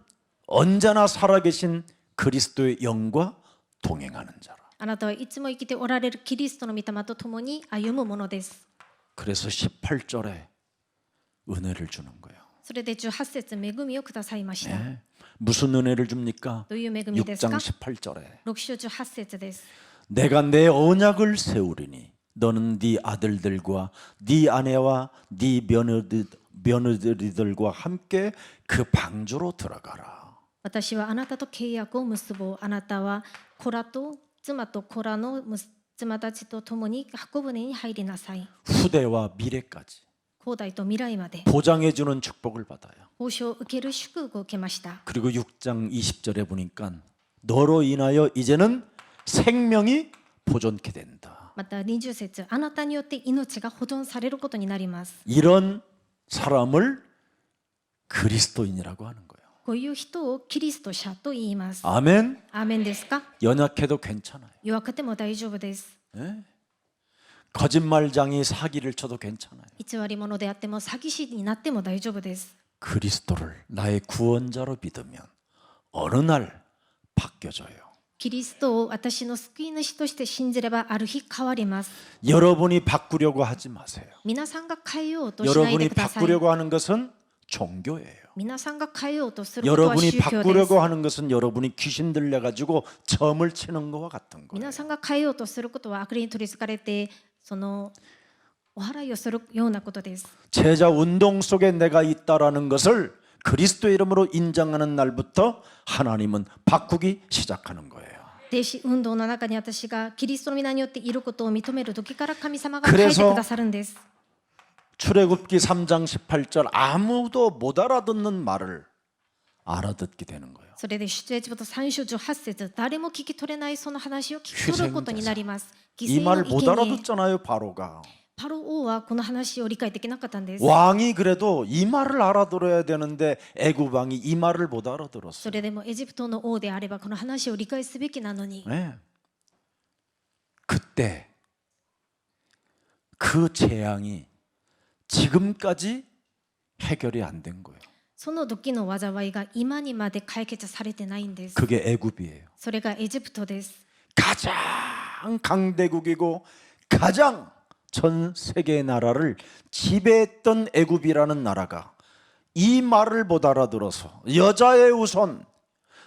언제나 살아계신 그리스도의 영과 동행하는 자라. あなたはいつも生きておられるキリストの御霊と共に歩むものです。 그래서 18절에 은혜를 주는 거예요. それで18節恵みをくださいました。 네. 무슨 은혜를 줍니까? どういう恵みです 6장 か？ 18절에 6章18節です。 내가 내 언약을 세우리니 너는 네 아들들과 네 아내와 네 며느리들과 함께 그 방주로 들어가라. 私はあなたと契約を結ぼう。あなたは子らと妻と子らの妻たちと共に箱舟に入りなさい。 후대와 미래까지 後代と未来まで 보장해 주는 축복을 받아요. 報酬を受ける祝福を受けました。 그리고 6장 20절에 보니까 너로 인하여 이제는 생명이 보존케 된다. また20節、あなたによって命が保存されることになります。 이런 사람을 그리스도인이라고 하는 거예요. こういう人をキリスト者と言います。 아멘. アーメンですか？ 연약해도 괜찮아요. 弱くても大丈夫です。 네? 거짓말장이 사기를 쳐도 괜찮아요. 偽り者であっても詐欺師になっても大丈夫です。 그리스도를 나의 구원자로 믿으면 어느 날 바뀌어져요. キリストを私の救い主として信じればある日変わります。 여러분이 바꾸려고 하지 마세요. 皆さんが変えようとしないで 여러분이 ください。 바꾸려고 하는 것은 종교예요. 皆さんが変えようとすることは 여러분이 宗教です。 바꾸려고 하는 것은 여러분이 귀신 들려 가지고 점을 치는 것과 같은 거예요. 皆さんが変えようとすることは悪霊に取りつかれてそのお祓いをするようなことです。 제자 운동 속에 내가 있다라는 것을 그리스도의 이름으로 인정하는 날부터 하나님은 바꾸기 시작하는 거예요. 弟子運動の中に私がキリストの皆によっていることを認める時から神様が変えてくださるんです。 출애굽기 3장 18절 아무도 못 알아듣는 말을 알아듣게 되는 거예요. それで出エジプト3章18節、誰も聞き取れないその話を聞き取ることになります。犠 이 牲 말 の 못 生贄。 알아듣잖아요, 바로가. パロ王はこの話を理解できなかったんです。 왕이 그래도 이 말을 알아들어야 되는데 애굽 왕이 이 말을 못 そ 알아들었어요. れでもエジプトの王であればこの話を理解すべきなのに、 네. 그때 그 재앙이 지금까지 해결이 안 된 거예요. その時の災いが今にまで解決されてないんです。 그게 애굽이에요. それがエジプトです。 가장 강대국이고 가장 전 세계의 나라를 지배했던 애굽이라는 나라가 이 말을 못 알아들어서 여자의 우선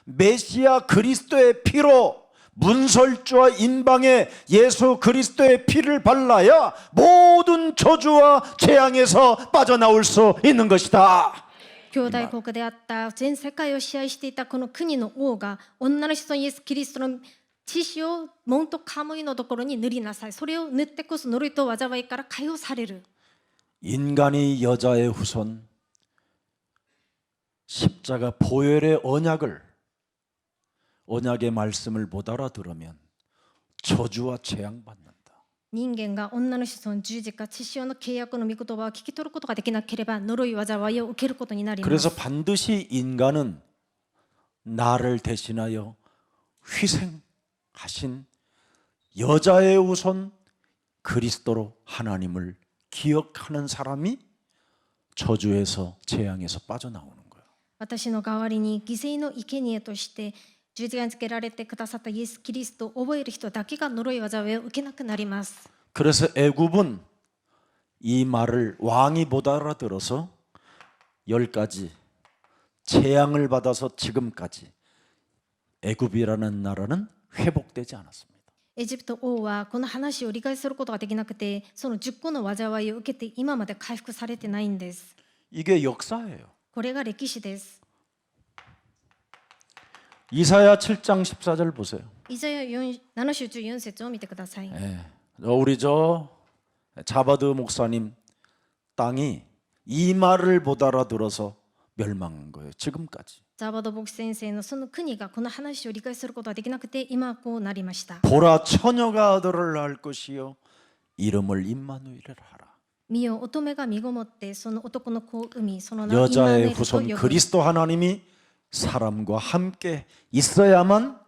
메시아 그리스도의 피로 문설주와 인방에 예수 그리스도의 피를 발라야 모든 저주와 재앙에서 빠져나올 수 있는 것이다. 兄弟国であった全世界を支配していたこの国の王が女の子孫イエス・キリストの血潮を門とカムイのところに塗りなさい。それを塗ってこそ呪いと災いから解放される。 인간이 여자의 후손 십자가 보혈의 언약의 말씀을 못 알아들으면 저주와 재앙 받는다. 人間が女の子孫十字架血潮の契約の御言葉を聞き取ることができなければ呪い災いを受けることになります。 그래서 반드시 인간은 나를 대신하여 희생하신 여자의 우선 그리스도로 하나님을 기억하는 사람이 저주에서 재앙에서 빠져나오는 거예요. 私の代わりに犠牲の生贄として十字架につけられてくださったイエス・キリストを覚える人だけが呪い災いを受けなくなります。 그래서 애굽은 이 말을 왕이 못 알아들어서 10가지 재앙을 받아서 지금까지 애굽이라는 나라는 회복되지 않았습니다. エジプト王はこの話を理解することができなくて、その10個の災いを受けて今まで回復されてないんです。 이게 역사예요. これが歴史です。 이사야 7장 14절 보세요. イザヤ7章14節を見てください。 우리 저 자바드 목사님 땅이 이 말을 못 알아들어서 멸망한 거예요. 지금까지. ザーバド牧師先生のその国がこの話を理解することができなくて今こうなりました。 보라 처녀가 아들을 낳을 것이요 이름을 임마누엘이라 하라. 見よ乙女が身ごもってその男の子を産み、その名をイマヌエ 여자의 ルと 후손 呼ぶ。 그리스도 하나님이 사람과 함께 있어야만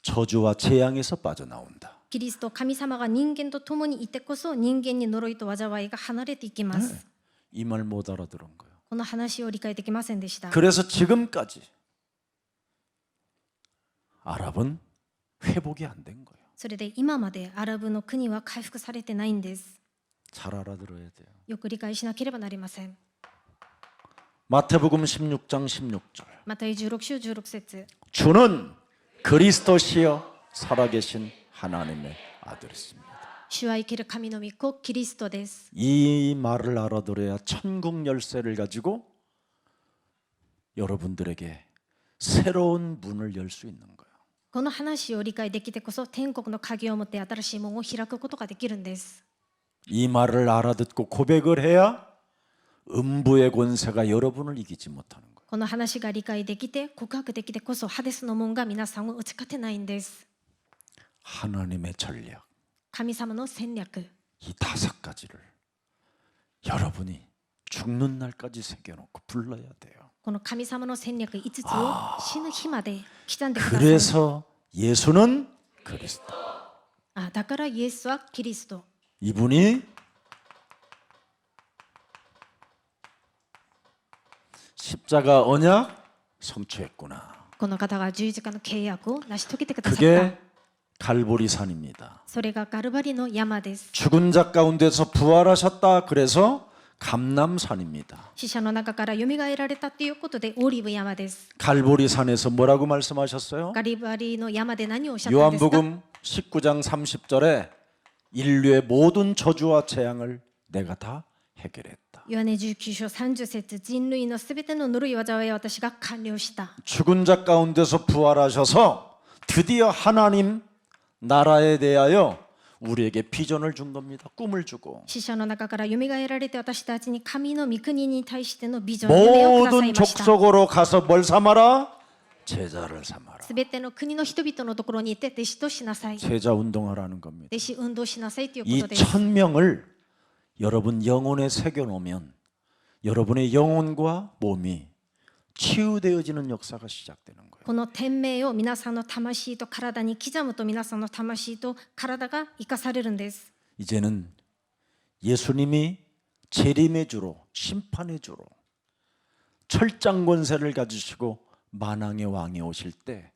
저주와 재앙에서 빠져나온다. キリスト神様が人間と共にいてこそ人間に呪いと災いが離れていきます。 이 말 못 알아들은 거예요. この話を理解できませんでした。 그래서 지금까지 아랍은 회복이 안 된 거예요. それで今までアラブの国は回復されてないんです。 잘 알아들어야 돼요. よく理解しなければなりません。 마태복음 16장 16절. マタイ16章16節 주는 그리스도시여 살아계신 하나님의 아들이십니다. 主は生ける神の御子キリストです。 이 말을 알아들어야 천국 열쇠를 가지고 여러분들에게 새로운 문을 열 수 있는 거예요. この話を理解できてこそ天国の鍵を持って新しい門を開くことができるんです。 이 말을 알아듣고 고백을 해야 음부의 권세가 여러분을 이기지 못하는 거예요. この話が理解できて告白できてこそハデスの門が皆さんを打ち勝てないんです。 하나님의 전략 神様の戦略、 이 5가지를 여러분이 죽는 날까지 새겨놓고 불러야 돼요. この神様の戦略5つを死ぬ日まで刻んでください。 그래서 예수는 그리스도. だからイエスはキリスト。 이분이 십자가 언약 성취했구나. この方が十字架の契約を成し遂げてくださった。 그게 갈보리산입니다. それがガルバリの山です。 죽은 자 가운데서 부활하셨다. 그래서 감람산입니다. 死者の中から蘇られたということでオリーブ山です。 갈보리산에서 뭐라고 말씀하셨어요? ガリバリの山で何をおっしゃったんですか？ 요한복음 19장 30절에 인류의 모든 저주와 재앙을 내가 다 해결했다. ヨハネ19章30節、人類のすべての呪い災いを私が完了した。 죽은 자 가운데서 부활하셔서 드디어 하나님 나라에 대하여 우리에게 비전을 준 겁니다. 꿈을 주고 死者の中から蘇られて私たちに神の御国に対してのビジョン、夢をください 모든 ました。 족속으로 가서 뭘 삼아라? 제자를 삼아라. すべての国の人々のところに行って弟子としなさい。 제자 운동하라는 겁니다. 弟子運動しなさいというこ 이 とです。 천명을 여러분 영혼에 새겨놓으면 여러분의 영혼과 몸이 치유되어지는 역사가 시작되는 거예요. この天命を皆さんの魂と体に刻むと皆さんの魂と体が生かされるんです。 이제는 예수님이 재림의 주로 심판의 주로 철장 권세를 가지시고 만왕의 왕이 오실 때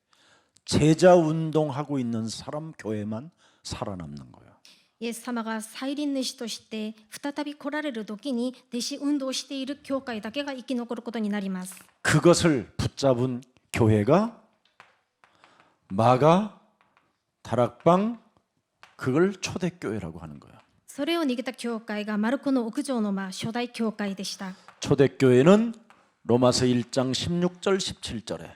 제자 운동하고 있는 사람 교회만 살아남는 거예요. イエス様が再臨主として再び来られる時に弟子運動をしている教会だけが生き残ることになります。 그것을 붙잡은 교회가 마가 다락방 그걸 초대교회라고 하는 거예요. それを逃げた教会がマルコの屋上の間、初代教会でした。 초대교회는 로마서 1장 16절 17절에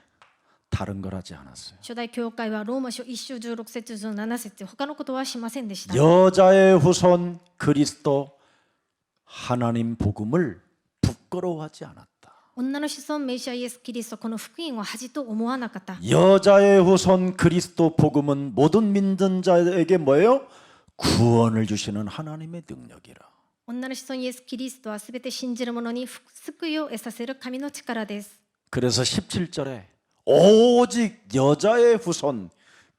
다른 걸 하지 않았어요. 初代教会はローマ書1章16節17節、他のことはしませんでした。 여자의 후손 그리스도 하나님 복음을 부끄러워하지 않았다. 女の子孫メシアイエス・キリスト、この福音を恥と思わなかった。 여자의 후손 그리스도 복음은 모든 믿는 자에게 뭐예요? 구원을 주시는 하나님의 능력이라. 女の子孫イエス・キリストはすべて信じる者に救いを得させる神の力です。 그래서 17절에 오직 여자의 후손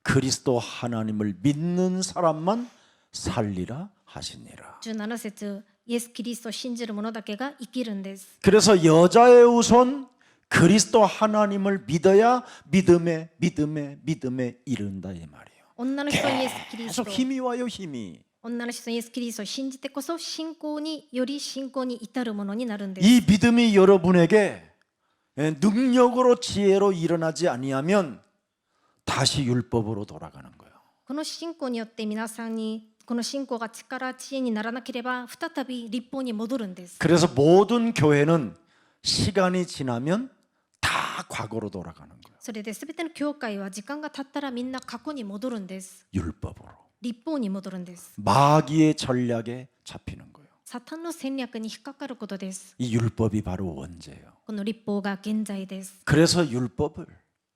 그리스도 하나님을 믿는 사람만 살리라 하시니라. 17節、イエス・キリストを信じる者だけが生きるんです。 그래서 여자의 후손 그리스도 하나님을 믿어야 믿음에 이른다 이 말이에요. 女の子孫イエス・キリスト、 계속 힘이 와요 힘이. 女の子孫イエス・キリストを信じてこそ信仰により信仰に至るものになるんです。 이 믿음이 여러분에게 능력으로 지혜로 일어나지 아니하면 다시 율법으로 돌아가는 거예요. この信仰によって皆さんにこの信仰が力知恵にならなければ再び立法に戻るんです。 그래서 모든 교회는 시간이 지나면 다 과거로 돌아가는 거예요. それで全ての教会は時間が経ったらみんな過去に戻るんです。 율법으로. 立法に戻るんです。 마귀의 전략에 잡히는 거예요. サタンの戦略に引っかかることです。 이 율법이 바로 원죄예요. この立法が現在です。 그래서 율법을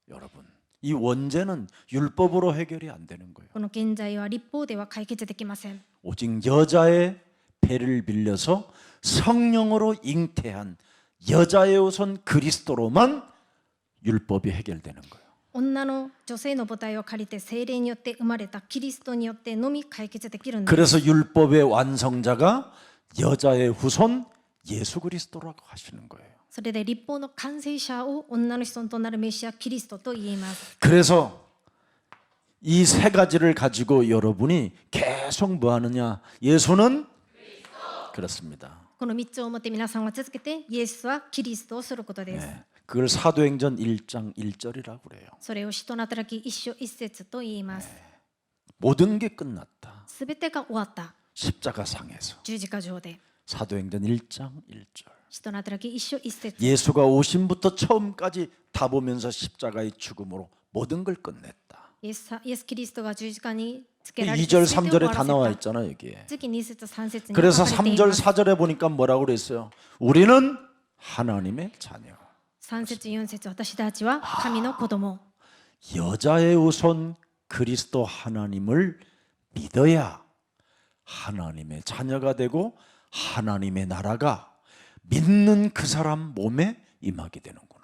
여러분, 이 원죄는 율법으로 해결이 안 되는 거예요. この現在は立法では解決できません。 오직 여자의 배를 빌려서 성령으로 잉태한 여자의 우선 그리스도로만 율법이 해결되는 거예요. 女性の母体を借りて聖霊によって生まれたキリストによってのみ解決できるんです。 그래서 율법의 완성자가 여자의 후손 예수 그리스도라고 하시는 거예요. それで立法の完成者を女の子孫となるメシアキリストと言います。 그래서 이 세 가지를 가지고 여러분이 계속 뭐 하느냐? 예수는 그렇습니다. この3つをもって皆さんは続けてイエスはキリストをすることです。 네, 그걸 사도행전 1장 1절이라고 그래요. それを使徒の働き1章1節と言います。 모든 게 끝났다. すべてが終わった。 십자가 상에서. 十字架上で。 사도행전 1장 1절. 使徒の働き1章1節。 예수가 오심부터 처음까지 다 보면서 십자가의 죽음으로 모든 걸 끝냈다. イエスキリストが十字架につけられて 2절 全てを終 3절에 わ 다 らせ 나와 た。 있잖아 여기에. 次2節3節に 그래서 書かれてい 3절 ます。 4절에 보니까 뭐라고 그랬어요? 우리는 하나님의 자녀. 3節4節私たちは神の子供。 여자의 우선 그리스도 하나님을 믿어야 하나님의 자녀가 되고 하나님의 나라가 믿는 그 사람 몸에 임하게 되는구나.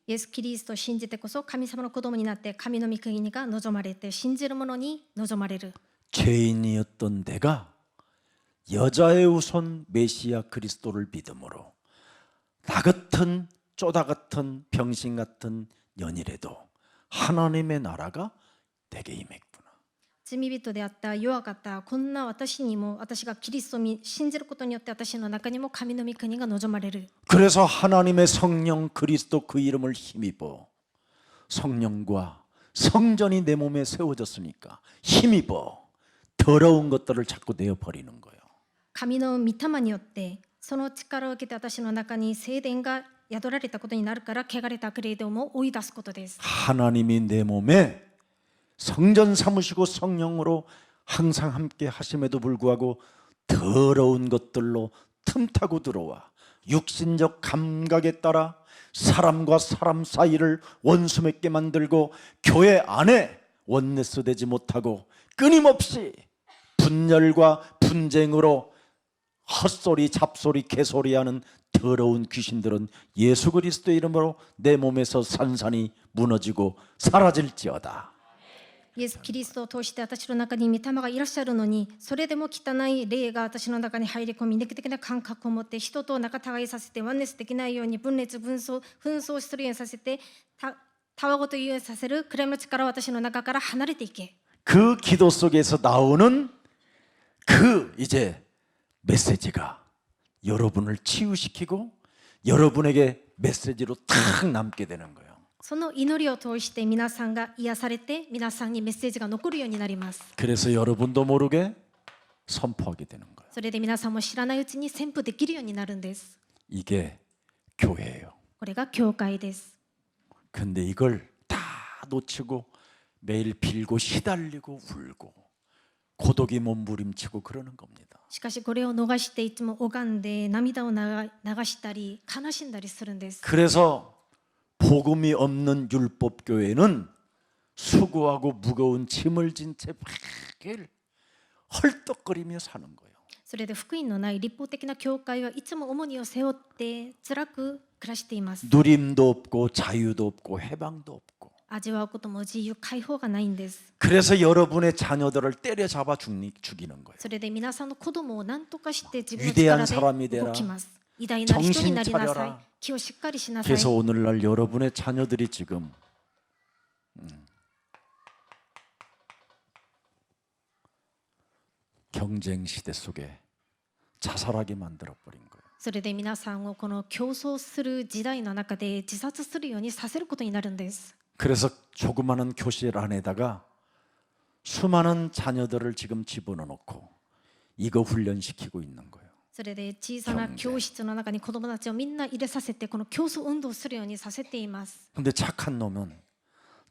イエス・キリストを信じてこそ神様の子供になって神の御国が望まれて信じる者に望まれる。 죄인이었던 내가 여자의 우선 메시아 그리스도를 믿음으로 나 같은 쪼다 같은 병신 같은 년이라도 하나님의 나라가 내게 임했구나. 罪人であった弱かったこんな私にも私がキリストを信じることによって私の中にも神の御国が望まれる。 그래서 하나님의 성령 그리스도 그 이름을 힘입어 성령과 성전이 내 몸에 세워졌으니까 힘입어 더러운 것들을 자꾸 내어버리는 거예요. 神の御霊によってその力を受けて私の中に聖殿が宿られたことになるから汚れた悪霊どもを追い出すことです。 하나님이 내 몸에 성전 삼으시고 성령으로 항상 함께 하심에도 불구하고 더러운 것들로 틈타고 들어와 육신적 감각에 따라 사람과 사람 사이를 원수 맺게 만들고 교회 안에 원내스 되지 못하고 끊임없이 분열과 분쟁으로 헛소리 잡소리 개소리하는 더러운 귀신들은 예수 그리스도의 이름으로 내 몸에서 산산이 무너지고 사라질지어다. イエス・キリストを通して私の中に御霊がいらっしゃるのにそれでも汚い霊が私の中に入り込みネガ的な感覚を持って人と仲違いさせてワンネスできないように分裂紛争するようにさせてたわごと言うようにさせる暗闇の力を私の中から離れていけ。 그 기도 속에서 나오는 그 이제 메시지가 여러분을 치유시키고 여러분에게 메시지로 탁 남게 되는 거예요. その祈りを通して皆さんが癒されて皆さんにメッセージが残るようになります。 그래서 여러분도 모르게 선포하게 되는 거예요. それで皆さんも知らないうちに宣布できるようになるんです。 이게 교회예요. これが教会です。 근데 이걸 다 놓치고 매일 빌고 시달리고 울고 고독이 몸부림치고 그러는 겁니다. しかしこれを逃していつも拝んで涙を流したり悲しんだりするんです。 그래서 복음이 없는 율법 교회는 수고하고 무거운 짐을 진 채 매일 헐떡거리며 사는 거예요. それで福音のない立法的な教会はいつも重荷を背負って辛く暮らしています。 누림도 없고 자유도 없고 해방도 없고. 味わうことも自由解放がないんです。 그래서 여러분의 자녀들을 때려잡아 죽이는 거예요. それで皆さんの子供を何とかして自分の 위대한 力 사람이 で 되라. 動きます。偉大な人になりな 정신 さい 차려라. 。気をしっかりしなさい。 그래서 오늘날 여러분의 자녀들이 지금 경쟁 시대 속에 자살하게 만들어 버린 거예요. それで皆さんをこの競争する時代の中で自殺するようにさせることになるんです。 그래서 조그마한 교실 안에다가 수많은 자녀들을 지금 집어넣고 이거 훈련시키고 있는 거예요. それで小さな教室の中に子どもたちをみんな入れさせてこの競争運動をするようにさせています。 근데 착한 놈은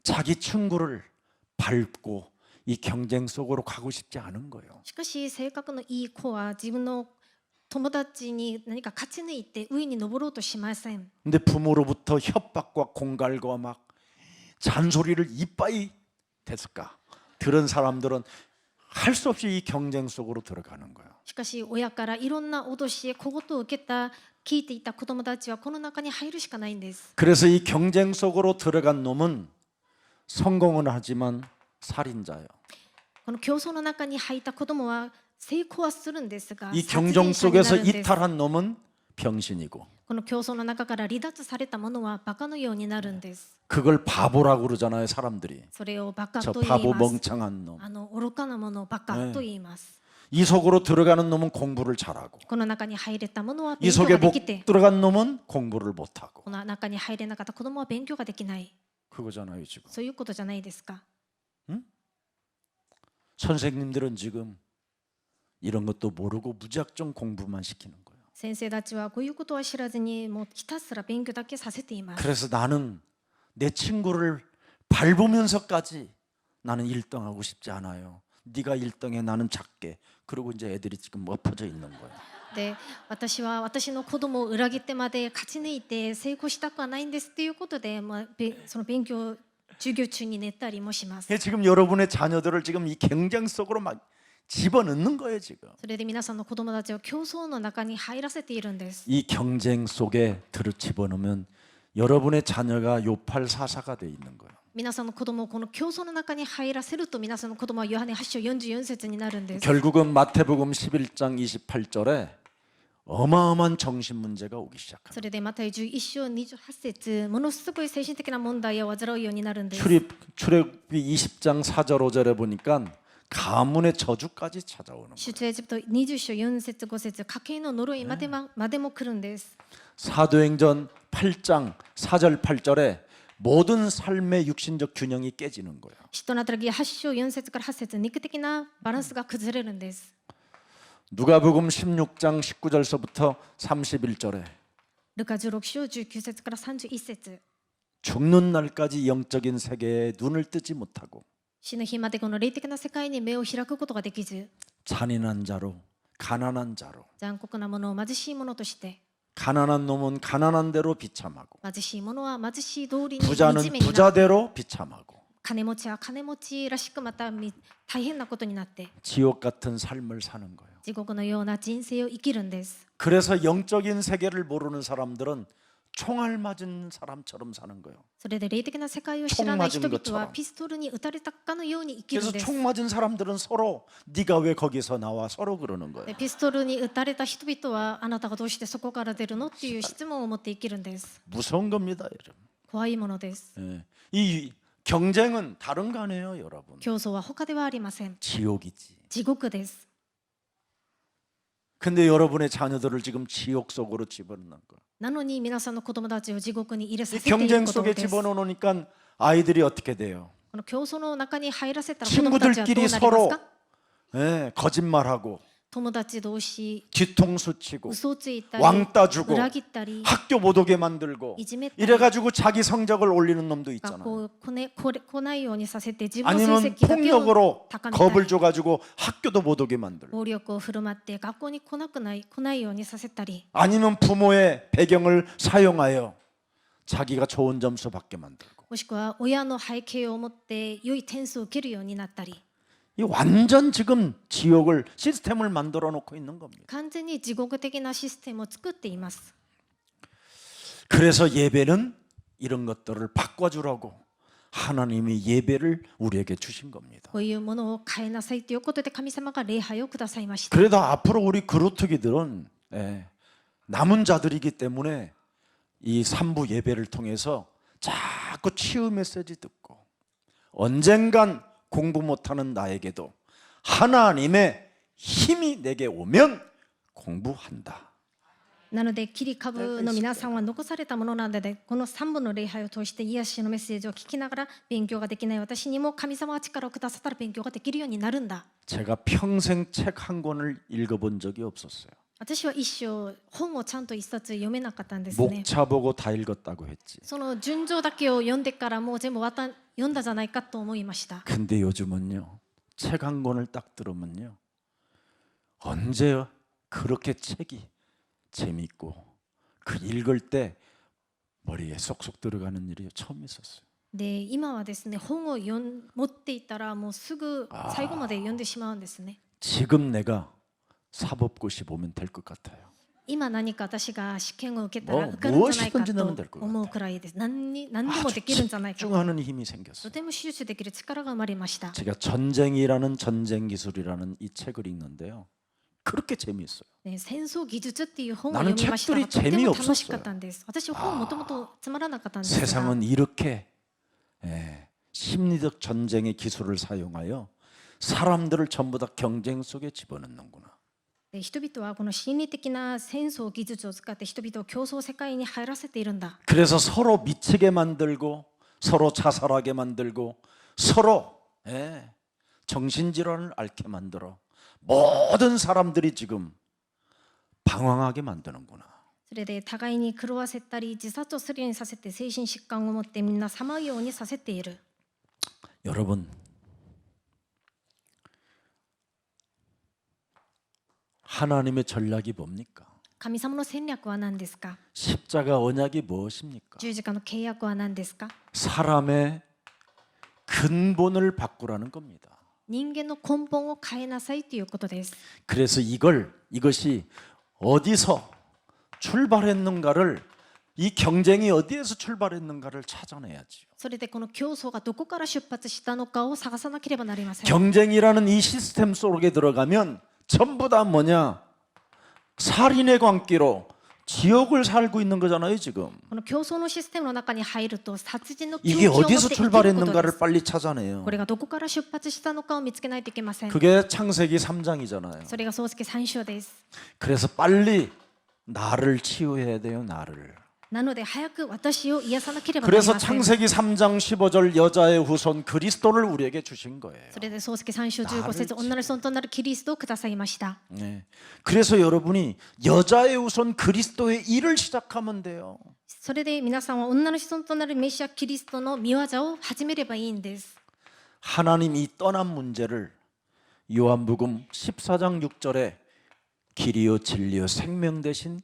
자기 친구를 밟고 이 경쟁 속으로 가고 싶지 않은 거예요. しかし性格のいい子は自分の友達に何か勝ち抜いて上に登ろうとしません。 근데 부모로부터 협박과 공갈과 막 잔소리를 이빠이 됐을까? 들은 사람들은 할 수 없이 이 경쟁 속으로 들어가는 거예요. しかし親からいろんな脅し小言を受けた聞いていた子どもたちはこの中に入るしかないんです。 그래서 이 경쟁 속으로 들어간 놈은 성공은 하지만 살인자예요. この競争の中に入った子どもは成功はするんですが 이 殺 경쟁 人者にな 속에서 るんです。 이탈한 놈은 병신이고 この競争の中から離脱されたものはバカのようになるんです。 그걸 바보라고 그러잖아요, 사람들이. それをバカ 저 と言い 바보 ます。 멍청한 놈. 愚かなものをバカと言います。 이 속으로 들어가는 놈은 공부를 잘하고 この中に入れたものは 이 勉強 속에 がで 못 きて、 들어간 놈은 공부를 못하고 この中に入れなかった子どもは勉強ができない。 그거잖아요, 지금. そういうことじゃないですか。 선생님들은 지금 이런 것도 모르고 무작정 공부만 시키는 거예요. 先生たちはこういうことは知らずにもうひたすら勉強だけさせています。 그래서 나는 내 친구를 밟으면서까지 나는 1등하고 싶지 않아요. 네가 1등해, 나는 작게. 그리고 이제 애들이 지금 엎어져 있는 거예요. で、私は私の子供を裏切ってまで勝ち抜いて成功したくはないんですっていうことで、その勉強授業中に寝たりもします。 지금 여러분의 자녀들을 지금 이 경쟁 속으로 막 집어넣는 거예요, 지금. それで皆さんの子供たちを競争の中に入らせているんです。 이 경쟁 속에 집어넣으면 여러분의 자녀가 요팔사사가 돼 있는 거예요. 皆さんの子供をこの競争の中に入らせると皆さんの子供はヨハネ8章44節になるんです。 결국은 마태복음 11장 28절에 어마어마한 정신 문제가 오기 시작합니다. それでマタイ11章28節ものすごい精神的な問題を患うようになるんです。 출애굽기 20장 4절 5절에 보니까 가문의 저주까지 찾아오는 거예요. 出エジプト20章4節5節家計の呪いまでも来るんです。 사도행전 8장 4절 8절에 모든 삶의 육신적 균형이 깨지는 거예요. 使徒の働き8章4節から8節肉的なバランスが崩れるんです。 누가복음 16장 19절서부터 31절에 ルカ16章19節から31節 죽는 날까지 영적인 세계에 눈을 뜨지 못하고 死ぬ日までこの霊的な世界に目を開くことができず 잔인한 자로 가난한 자로 残酷なものを貧しいものとして 가난한 놈은 가난한 대로 비참하고 貧しいものは貧しい通りに惨 부자는 めになって 부자대로 비참하고 金持ちは金持ちらしくまた大変なことになって 지옥 같은 삶을 사는 거예요. 地獄のような人生を生きるんです。 그래서 영적인 세계를 모르는 사람들은 총알 맞은 사람처럼 사는 거예요. それで霊的な世界を知らない人々はピストルに撃たれたかのように生きる 그래서 んです。 총 맞은 사람들은 서로 네가 왜 거기서 나와 서로 그러는 거예요. でピストルに撃たれた人々はあなたがどうしてそこから出るのっていう質問を持って生きるんです。 무서운 겁니다, 여러분. 怖いものです。 예. 이 경쟁은 다른 거 아니에요, 여러분. 競争は他ではありません。 지옥이지. 地獄です。 근데 여러분의 자녀들을 지금 지옥 속으로 집어넣는 거예요. なのに皆さんの子供たちを地獄に入れさ 이 せている 경쟁 こと 속에 です。 집어넣으니까 아이들이 어떻게 돼요? この競争の中に入らせたら子供たちはどう 친구들끼리 なります 서로 か？ 예, 거짓말하고 友達同士 뒤통수 치고 嘘をついたり 왕따 주고 裏切ったり 학교 못 오게 만들고 いじめったり 이래가지고 자기 성적을 올리는 놈도 学 있잖아요. 校を来ないようにさせて自分の 아니면 成績だけを 폭력으로 高めた 겁을 り 줘가지고 학교도 못 오게 만들고 暴力を振る舞って学校に来ないようにさせたり 아니면 부모의 배경을 사용하여 자기가 좋은 점수 받게 만들고 もしくは親の背景を持って良い点数を受けるようになったり 이 완전 지금 지옥을 시스템을 만들어 놓고 있는 겁니다. 完全に地獄的なシステムを作っています。 그래서 예배는 이런 것들을 바꿔주라고 하나님이 예배를 우리에게 주신 겁니다. こういうものを変えなさいということで神様が礼拝をくださいました。 그래도 앞으로 우리 그루트기들은 남은 자들이기 때문에 이 3부 예배를 통해서 자꾸 치유 메시지 듣고 언젠간 공부 못하는 나에게도 하나님의 힘이 내게 오면 공부한다. なので切り株の皆さんは残されたものなので、この3本の礼拝を通して癒しのメッセージを聞きながら勉強ができない私にも神様は力をくださったら勉強ができるようになるんだ。 제가 평생 책 한 권을 읽어본 적이 없었어요. 私は一生本をちゃんと一冊読めなかったんですね。 목차 보고 다 읽었다고 했지. その順序だけを読んでからもう全部読んだじゃないかと思いました。 근데 요즘은요, 책 한 권을 딱 들으면요, 언제 그렇게 책이 재밌고 그 읽을 때 머리에 쏙쏙 들어가는 일이 처음 있었어요. で今はですね、本を持っていたらもうすぐ最後まで読んでしまうんですね。 지금 내가 사법고시 보면 될 것 같아요. 今何か私が試験を受けたらもう受かるんじゃないか 무엇이든지 넣으면 될 と 것 思うくらいです。何でもできるんじゃないかと。 집중하는 힘이 と 생겼어요. ても集中できる力が生まれました。 제가 전쟁이라는 전쟁 기술이라는 이 책을 읽는데요. 그렇게 재미있어요. ね、戦争技術っていう本を 나는 読みましたが、 책들이 とても 재미없었어요. 楽しかったんです。私は本もともとつまらなかったんですが、 세상은 이렇게 심리적 전쟁의 기술을 사용하여 사람들을 전부 다 경쟁 속에 집어넣는구나. で人々はこの心理的な戦争技術を使って人々を競争世界に入らせているんだ。 그래서 서로 미치게 만들고 서로 자살하게 만들고 서로 정신질환을 앓게 만들어 모든 사람들이 지금 방황하게 만드는구나. それで互いに狂わせたり自殺をするようにさせて精神疾患を持ってみんなさまうようにさせている。 여러분, 하나님의 전략이 뭡니까? 神様の戦略は何ですか？ 십자가 언약이 무엇입니까? 十字架の契約は何ですか？ 사람의 근본을 바꾸라는 겁니다. 人間の根本を変えなさいということです。 그래서 이것이 어디서 출발했는가를, 이 경쟁이 어디에서 출발했는가를 찾아내야지요. それでこの競争がどこから出発したのかを探さなければなりません。 경쟁이라는 이 시스템 속에 들어가면 전부 다 뭐냐? 살인의 광기로 지옥을 살고 있는 거잖아요, 지금. この競争のシステムの中に入ると殺人の狂 이게 気を持って 어디서 生きることで 출발했는가를 す。 빨리 찾아내요. これがどこから出発したのかを見つけないといけません。 그게 창세기 3장이잖아요. それが創世記3章です。 그래서 빨리 나를 치유해야 돼요, 나를. なので早く私を癒さなければなり 그래서 ません。 창세기 3장 15절 여자의 후손 그리스도를 우리에게 주신 거예요. それで創世記3章15節、女の子孫となるキリストをくださいました。 네. 그래서 여러분이 여자의 후손 그리스도의 일을 시작하면 돼요. それで皆さんは女の子孫となるメシアキリストの御業を始めればいいんです。 하나님이 떠난 문제를 요한복음 14장 6절에 길이요 진리요 생명 되신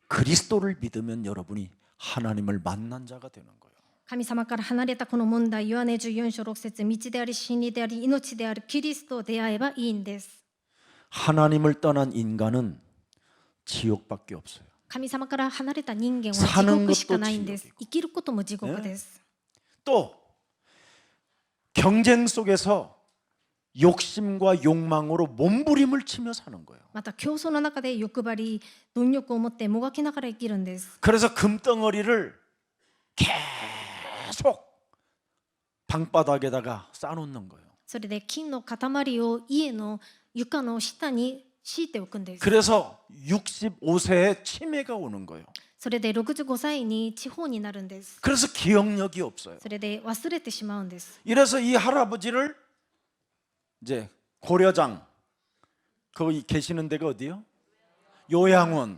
그리스도를 믿으면 여러분이 하나님을 만난 자가 되는 거예요. 神様から離れたこの問題、ヨハネ14章6節、道であり真理であり命であるキリストを出会えばいいんです。 하나님을 떠난 인간은 지옥밖에 없어요. 神様から離れた人間は地獄しかないんです。生きることも地獄です。 또 경쟁 속에서 욕심과 욕망으로 몸부림을 치며 사는 거예요. また競争の中で欲張り、貪欲を持ってもがきながら生きるんです。 그래서 금덩어리를 계속 방바닥에다가 쌓아놓는 거예요. それで金の塊を家の床の下に敷いておくんです。 그래서 65세에 치매가 오는 거예요. それで65歳に地方になるんです。 그래서 기억력이 없어요. それで忘れてしまうんです。 이래서 이 할아버지를 이제 고려장 거기 계시는 데가 어디요? 요양원에다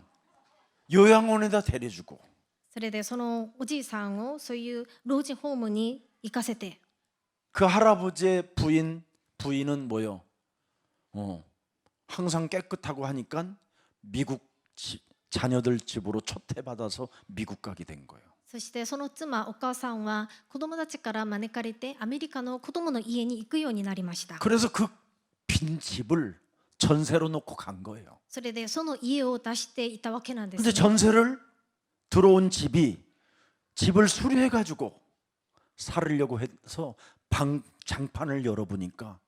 데려주고 それでそのおじいさんをそういう老人ホームに行かせて、 그 할아버지의 부인은 뭐요? 항상 깨끗하고 하니까 미국 자녀들 집으로 초대받아서 미국 가게 된 거예요. そしてその妻お母さんは子供たちから招かれてアメリカの子供の家に行くようになりました。 그래서 그 빈 집을 전세로 놓고 간 거예요. それでその家を出していたわけなんです 근데 ね。 전세를 들어온 집을 수리해 가지고 살으려고 해서 장판을 열어보니까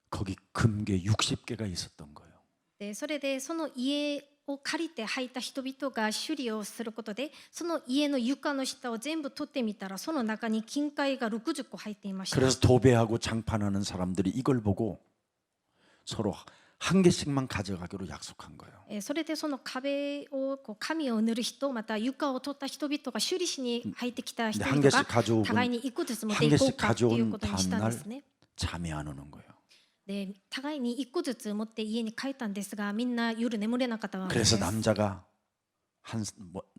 거기 금괴 60개가 있었던 거예요. でそれでその家を借りて入った人々が修理をすることで、その家の床の下を全部取ってみたら、その中に金塊が60個入っていました。 그래서 도배하고 장판하는 사람들이 이걸 보고 서로 한 개씩만 가져가기로 약속한 거예요. それでその壁をこう紙を塗る人また床を取った人々が修理しに入ってきた人 한 々 개씩 が 가져오고 互いに一個ずつ持って 한 いこう 개씩 かっていう 가져온 ことにしたん 다음날 ですね。 잠이 안 오는 거예요. で互いに一個ずつ持って家に帰ったんですが、みんな夜眠れなかったわけで 그래서 す。 남자가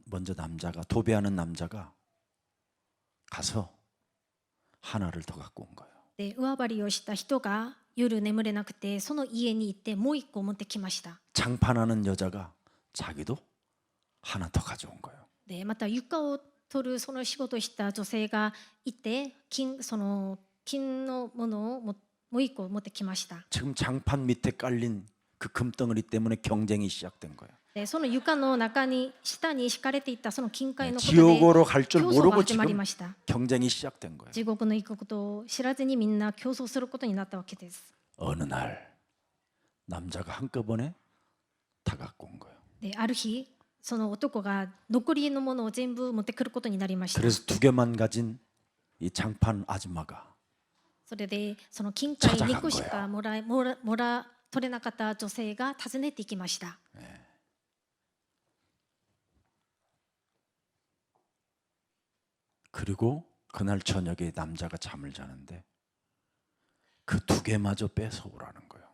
먼저 도배하는 남자가 가서 하나를 더 갖고 온 거예요. で上張りをした人が夜眠れなくてその家に行ってもう一個持ってきました。 장판하는 여자가 자기도 하나 더 가져온 거예요. でまた床を取るその仕事をした女性がいてその金のものをもう一個持ってきました。 지금 장판 밑에 깔린 그 금덩어리 때문에 경쟁이 시작된 거예요. でその床の中に下に敷かれていたその金塊のことで 지옥으로 갈 줄 競争が 모르고 始まり 지금 ました。 경쟁이 시작된 거예요. 地獄の行くことを知らずにみんな競争することになったわけです。 어느 날 남자가 한꺼번에 다 갖고 온 거예요. である日その男が残りのものを全部持ってくることになりました。 그래서 2개만 가진 이 장판 아줌마가 それでその金塊2個しか取れなかった女性が訪ねていきました。 그리고 그날 저녁에 남자가 잠을 자는데 그 2개마저 뺏어오라는 거예요.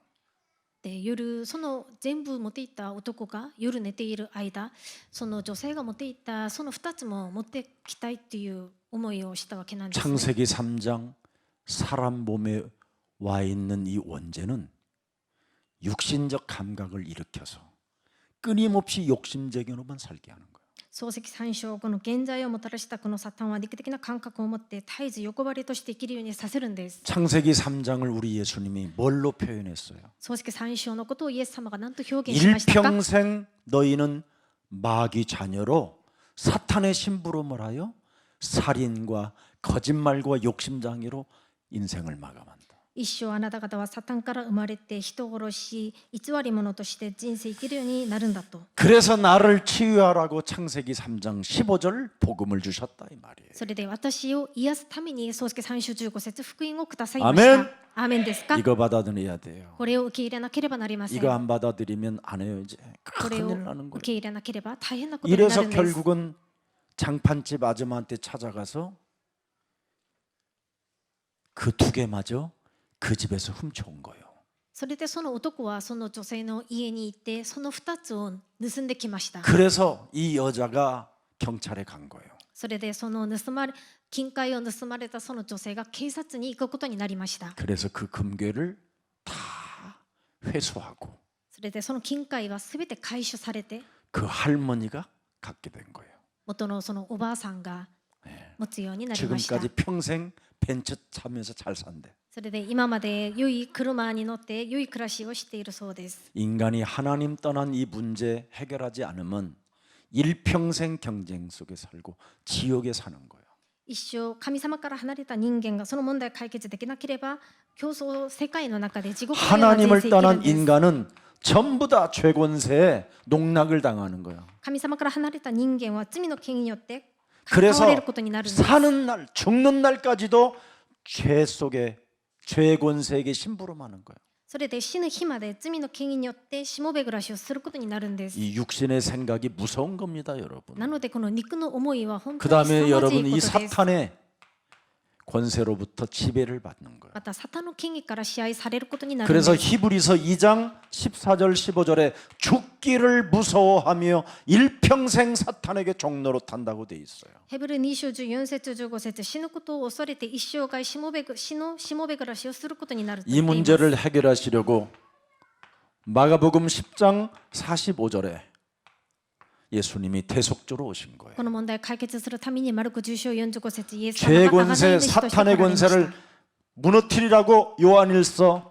で夜その全部持っていった男が夜寝ている間その女性が持っていったその2つも持ってきたいっていう思いをしたわけなんですね。 창세기 3장 사람 몸에 와 있는 이 원죄는 육신적 감각을 일으켜서 끊임없이 욕심쟁이로만 살게 하는 거예요. 漱石三章この現在をもたらしたこのサタンは肉的な感覚を持って絶えず欲張りとして生きるようにさせるんです。 창세기 3장을 우리 예수님이 뭘로 표현했어요? 漱石三章のことをイエス様が何と表現しましたか？ 일평생 너희는 마귀 자녀로 사탄의 신부로 뭐라요? 살인과 거짓말과 욕심장애로 인생을 마감한다. 一生あなた方はサタンから生まれて人殺し偽り者として人生生きるようになるんだと。 그래서 나를 치유하라고 창세기 3장 15절 복음을 주셨다 이 말이에요. それで私を癒すために漱石三章15節福音をくださいました。アーメンですか？ 이거 받아들여야 돼요. これを受け入れなければなりません。 이거 안 받아들이면 안 해요 이제. これを 큰일 나는 受 거예요. け入れなければ大変なことになる 이래서 んです。 결국은 장판집 아줌마한테 찾아가서 그 2개마저 그 집에서 훔쳐온 거예요. それでその男はその女性の家に行ってその2つを盗んできました。 그래서 이 여자가 경찰에 간 거예요. それでその金塊を盗まれたその女性が警察に行くことになりました。 그래서 그 금괴를 다 회수하고 それでその金塊はすべて回収されて 그 할머니가 갖게 된 거예요. 元のそのおばあさんが持つようになりました。 지금까지 평생 벤츠 타면서 잘 산대. それで今まで良い車に乗って良い暮らしをしているそうです。 인간이 하나님 떠난 이 문제 해결하지 않으면 일평생 경쟁 속에 살고 지옥에 사는 거예요. 一生神様から離れた人間がその問題を解決できなければ競争世界の中で地獄のような人生 하나님을 生きる 떠난 んです。 인간은 전부 다 죄권세에 농락을 당하는 거예요. 神様から離れた人間は罪の権によって飼 그래서 われることになるんです。 사는 날, 죽는 날까지도 죄 속에 죄권세에게 심부름하는 거예요. それで死ぬ日まで罪の権威によってしもべ暮らしをすることになるんです。 이 육신의 생각이 무서운 겁니다, 여러분. なのでこの肉の思いは本当 그 に 다음에 凄まじ 여러분 いこ 이 とです。 사탄의 권세로부터 지배를 받는 거예요. またサタンの権威から支配されることになるんで 그래서 す。 히브리서 2장 14절 15절에 죽기를 무서워하며 일평생 사탄에게 종로로 탄다고 돼 있어요. ヘブル2章14節15節死ぬことを恐れて一生涯死のしもべ暮らしをすることになると 이 言っています。 문제를 해결하시려고 마가복음 10장 45절에 예수님이 대속주로 오신 거예요. この問題を解決するためにマルコ10章45節イエス様が 죄권세 贖い主として来ら 사탄의 れました 권세를 무너뜨리라고 요한일서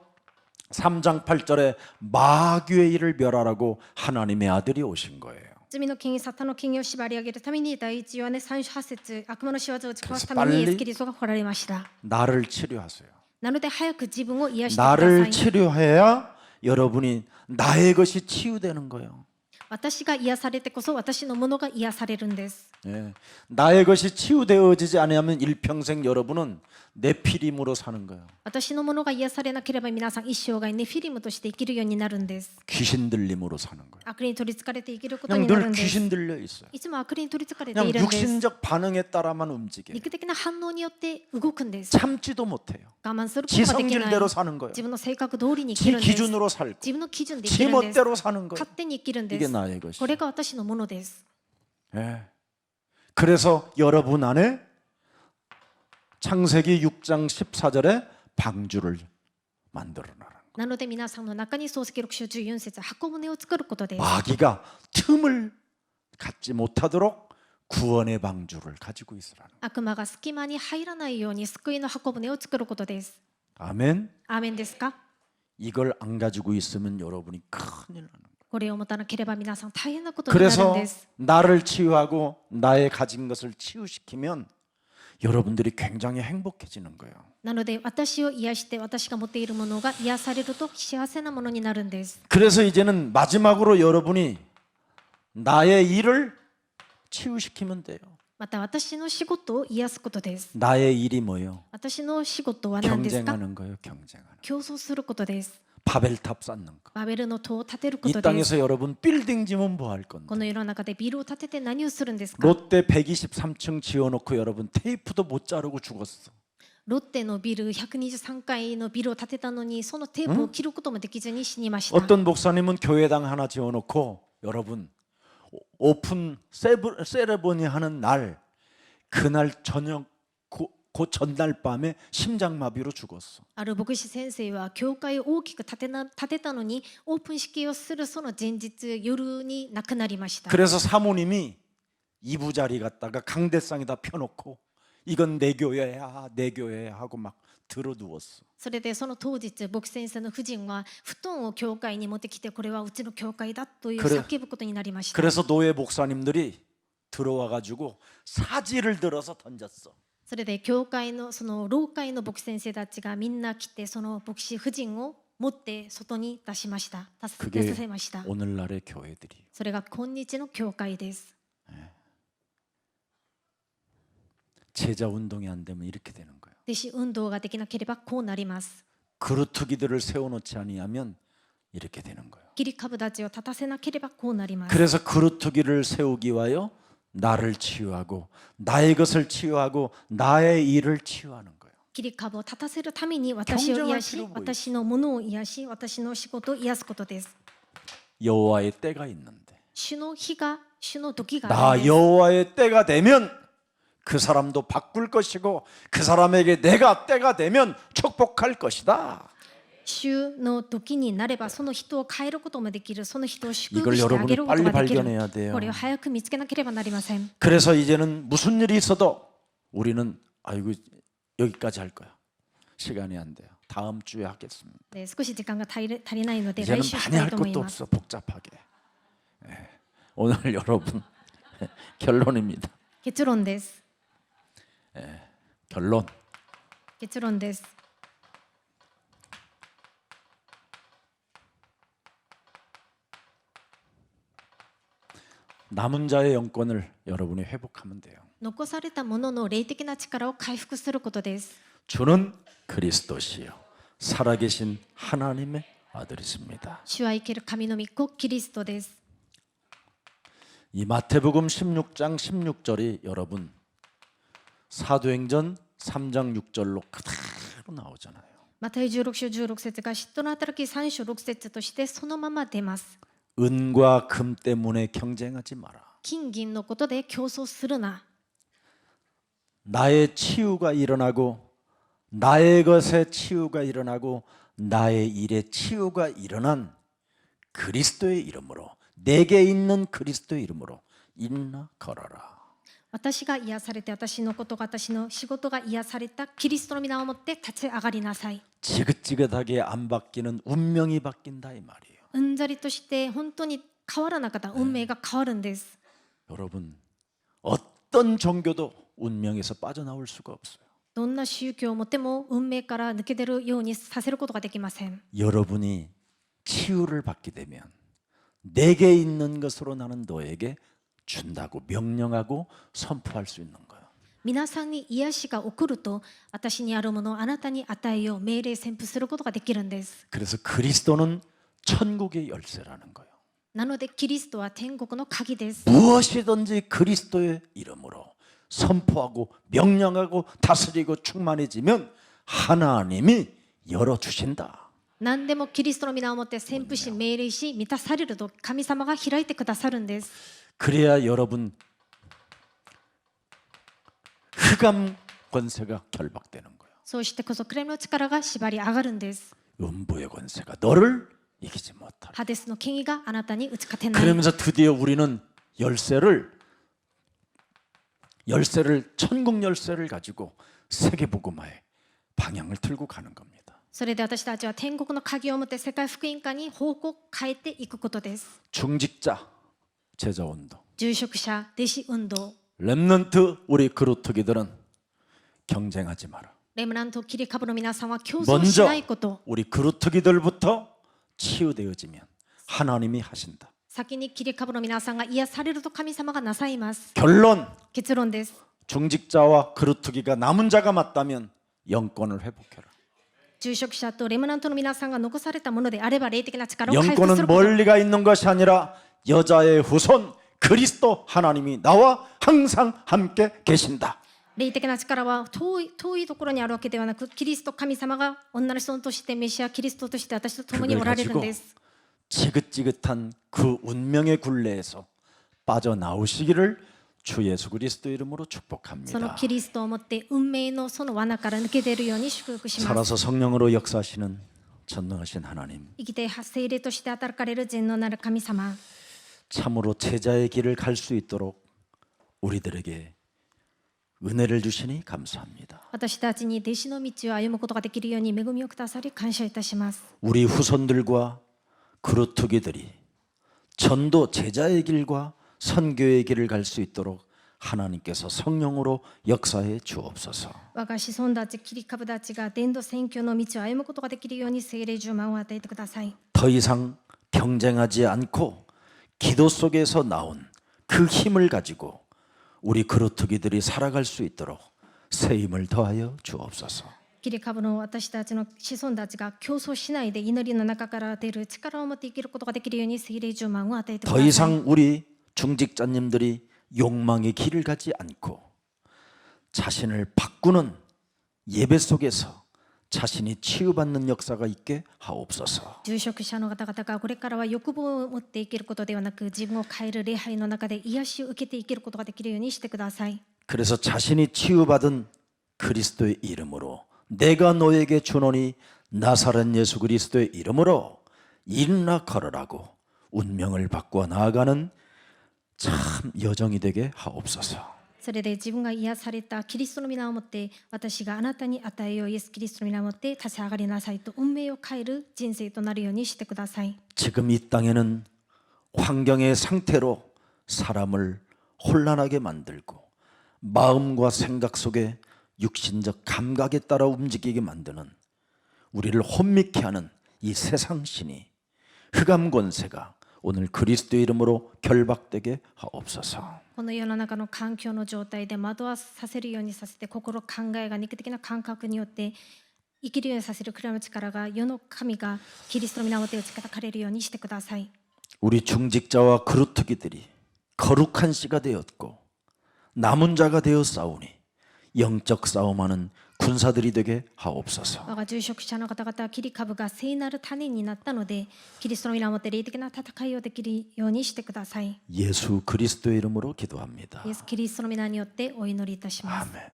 3장 8절에 마귀의 일을 멸하라고 하나님의 아들이 오신 거예요. 罪の権威、サタンの権威を縛り上げるために第一ヨハネ3章8節悪魔の仕業を打ち壊すためにイエス・キリストが来られました。 나를 치료하세요. なので早く自分を癒してくださ 나를 い。 치료해야 여러분이 나의 것이 치유되는 거예요. 私が癒されてこそ私のものが癒されるんです。 예. 나의 것이 치유되어지지 않으면 일평생 여러분은 네피림으로 사는 거예요. 私のものが癒されなければ皆さん一生涯ネフィリムとして生きるようになるんです。 귀신 들림으로 사는 거예요. 悪に取りつかれて生きることに 그냥 なる 늘 んです。 귀신 들려 있어요. いつも悪に取りつかれて 그냥 いるんです。 육신적 반응에 따라만 움직여요. 肉的な反応によって動くんです。 참지도 못해요. 我慢することができない。 지성질대로 사는 거예요. 自分の性格通りに生き 지 るんです。 기준으로 살고 自分の基準で生き 지 るんです。 멋대로 사는 거예요. 勝手に生きるんで 이게 す。 나의 것이. これが私のものです。 예. 그래서 여러분 안에 창세기 6장 14절에 방주를 만들어놔라. なので皆さんの中に創世記6章14節箱舟を作ることです。 마귀가 틈을 갖지 못하도록 구원의 방주를 가지고 있으라는. 悪魔が隙間に入らないように救いの箱舟を作ることです。 아멘. アーメンですか？ 이걸 안 가지고 있으면 여러분이 큰일 나는 거예요. これを持たなければ皆さん大変なことになるん 그래서 です。 나를 치유하고 나의 가진 것을 치유시키면 여러분들이 굉장히 행복해지는 거예요. なので私を癒して私が持っているものが癒されると幸せなものになるんです。 그래서 이제는 마지막으로 여러분이 나의 일을 치유시키면 돼요. また私の仕事を癒すことです。 나의 일이 뭐예요? 私の仕事は何ですか？ 경쟁하는 거예요. 경쟁하는. 競争することです。 바벨탑 쌓는 거. バベルの塔を建てるこ 이 とです。 땅에서 여러분 빌딩 지면 뭐 할 건데? この世の中でビルを建てて何をするんですか？ 롯데 123층 지어놓고 여러분 테이프도 못 자르고 죽었어. ロッテのビル123階のビルを建てたのにそのテープを切ることもできずに死にました。 어떤 목사님은 교회당 하나 지어놓고 여러분 오픈 세레모니 하는 날 그날 저녁 그 전날 밤에 심장마비로 죽었어. ある牧師先生は教会を大きく建てたのにオープン式をするその前日夜に亡くなりました。 그래서 사모님이 이부자리 갖다가 강대상에다 펴놓고 이건 내 교회야 내 교회야 하고 막 들어 누웠어. それでその当日牧師先生の夫人は布団を教会に持ってきてこれはうちの教会だという叫ぶことになりました。 그래서 노예 목사님들이 들어와 가지고 사지를 들어서 던졌어. それで教会のその老会の牧師先生たちがみんな来てその牧師夫人を持って外に出しました。出させました。 오늘날의 교회들이. それが今日の教会です。 제자 운동이 안 되면 이렇게 되는 거예요. 弟子運動ができなければこうなります。 그루터기들을 세워놓지 아니하면 이렇게 되는 거예요. 切り株たちを立たせなければこうなります。 그래서 그루터기를 세우기 위하여 나를 치유하고 나의 것을 치유하고 나의 일을 치유하는 거예요. 切り株を立たせるために私を癒し、 경쟁할 필요가 私のものを癒し、私の仕事を癒すことです。 여호와의 때가 있는데 主の日が、主の時が 나 あるんです。 여호와의 때가 되면 그 사람도 바꿀 것이고 그 사람에게 내가 때가 되면 축복할 것이다. 主の時になればその人を変えることもできる、その人を祝福 이걸 してあげ 여러분이 ること 빨리 ができる。 발견해야 돼요. これを早く見つけなければなりません。 그래서 이제는 무슨 일이 있어도 우리는 아이고 여기까지 할 거야. 시간이 안 돼요. 다음 주에 하겠습니다. で少し時間が足りないので 이제는 来週し 많이 た 할 いと思い 것도 ます。 없어. 복잡하게. 예. 오늘 여러분 결론입니다. 結論です。 결론. 結論です。 남은 자의 영권을 여러분이 회복하면 돼요. 残されたものの霊的な力を回復することです。 주는 그리스도시요 살아계신 하나님의 아들이십니다. 主は生ける神の御子キリストです。 이 마태복음 16장 16절이 여러분 사도행전 3장 6절로 그대로 나오잖아요. マタイ16章16節が使徒の働き3章6節としてそのまま出ます。 은과 금 때문에 경쟁하지 마라. 金銀のことで競争するな。 나의 치유가 일어나고 나의 것에 치유가 일어나고 나의 일에 치유가 일어난 그리스도의 이름으로 내게 있는 그리스도의 이름으로 일어나 걸어라. 私が癒されて私のことが私の仕事が癒されたキリストの皆をもって立ち上がりなさい。 지긋지긋하게 안 바뀌는 운명이 바뀐다 이 말이에요. うんざりとして本当に変わらなかった運命が変わるんです。 여러분 어떤 종교도 운명에서 빠져나올 수가 없어요. どんな宗教をもっても運命から抜け出るようにさせることができません。 여러분이 치유를 받게 되면 내게 있는 것으로 나는 너에게 준다고 명령하고 선포할 수 있는 거예요. 皆さんに癒しが起こると、私にあるものをあなたに与えよう命令宣布することができるんです。 그래서 그리스도는 천국의 열쇠라는 거예요. なのでキリストは天国の鍵です。 무엇이든지 그리스도의 이름으로 선포하고 명령하고 다스리고 충만해지면 하나님이 열어주신다. 何でもキリストの皆をもって宣布し命令し満たされると神様が開いてくださるんです。 그래야 여러분 흑암 권세가 결박되는 거예요. そうしてこそ暗闇の力が縛り上がるんです。 음부의 권세가 너를 이기지 못할. ハデスの権威があなたに打ち勝てない。 그러면서 드디어 우리는 열쇠를 천국 열쇠를 가지고 세계 복음화의 방향을 틀고 가는 겁니다. それで私たちは天国の鍵を持って世界福音化に方向を変えていくことです。 중직자 제자 운동, 住職者弟子運動、 렘넌트 우리 그루터기들은 경쟁하지 마라. レムナント切り株の皆さんは競争し 먼저 ないこと。 우리 그루터기들부터 치유되어지면 하나님이 하신다. 先に切り株の皆さんが癒されると神様がなさいます。 결론, 結論です。 중직자와 그루터기가 남은 자가 맞다면 영권을 회복해라. 住職者とレムナントの皆さんが残されたものであれば霊的な力を回復す 영권은 ること。 멀리가 있는 것이 아니라 여자의 후손 그리스도 하나님이 나와 항상 함께 계신다. 霊的な力は遠いところにあるわけではなく、キリスト神様が女の子としてメシアキリストとして私と共におられるんです。 지긋지긋한 그 운명의 굴레에서 빠져나오시기를 주 예수 그리스도 이름으로 その 축복합니다. キリストをもって運命のその罠から抜け出るように祝福します。 살아서 성령으로 역사하시는 전능하신 하나님, 生きて聖霊として働かれる全能なる神様、 참으로 제자의 길을 갈 수 있도록 우리들에게 은혜를 주시니 감사합니다. 私たちに弟子の道を歩むことができるように恵みをくださり感謝いたします。 우리 후손들과 그루터기들이 전도 제자의 길과 선교의 길을 갈 수 있도록 하나님께서 성령으로 역사해 주옵소서. 我が子孫たち、切り株たちが伝道宣教の道を歩むことができるように聖霊充満を与えてください。 더 이상 경쟁하지 않고 기도 속에서 나온 그 힘을 가지고 우리 그루터기들이 살아갈 수 있도록 새 힘을 더하여 주옵소서. 切り株の私たちの子孫たちが競争しないで祈りの中から出る力を持って生きることができるように聖霊充満を与えてくだ 더 さい。 이상 우리 중직자님들이 욕망의 길을 가지 않고 자신을 바꾸는 예배 속에서 자신이 치유받는 역사가 있게 하옵소서. 住職者の方々がこれからは欲望を持って生きることではなく、自分を変える礼拝の中で癒しを受けて生きることができるようにしてください。 그래서 자신이 치유받은 그리스도의 이름으로 내가 너에게 주노니 나사렛 예수 그리스도의 이름으로 일어나 걸으라고 운명을 바꾸어 나아가는 참 여정이 되게 하옵소서. それで自分が癒されたキリストの皆をもって私があなたに与えようイエス・キリストの皆をもって立ち上がりなさいと運命を変える人生となるようにしてください。 지금 이 땅에는 환경의 상태로 사람을 혼란하게 만들고 마음과 생각 속에 육신적 감각에 따라 움직이게 만드는 우리를 혼미케 하는 이 세상 신이 흑암 권세가 오늘 그리스도의 이름으로 결박되게 하옵소서. この世の中の環境の状態で惑わさせるようにさせて、心、考えが肉的な感覚によって生きるようにさせる暗闇の力が、世の神がキリストの源を打ち叩かれるようにしてください。 우리 중직자와 그루터기들이 거룩한 씨가 되었고 남은 자가 되어 싸우니 영적 싸움하는 군사들이 되게 하옵소서. 我が住職者の方々は切り株が聖なる種になったので、キリストの皆をもって霊的な戦いをできるようにしてください。 예수 그리스도의 이름으로 기도합니다. イエス・キリストの皆によってお祈りいたします。 아멘.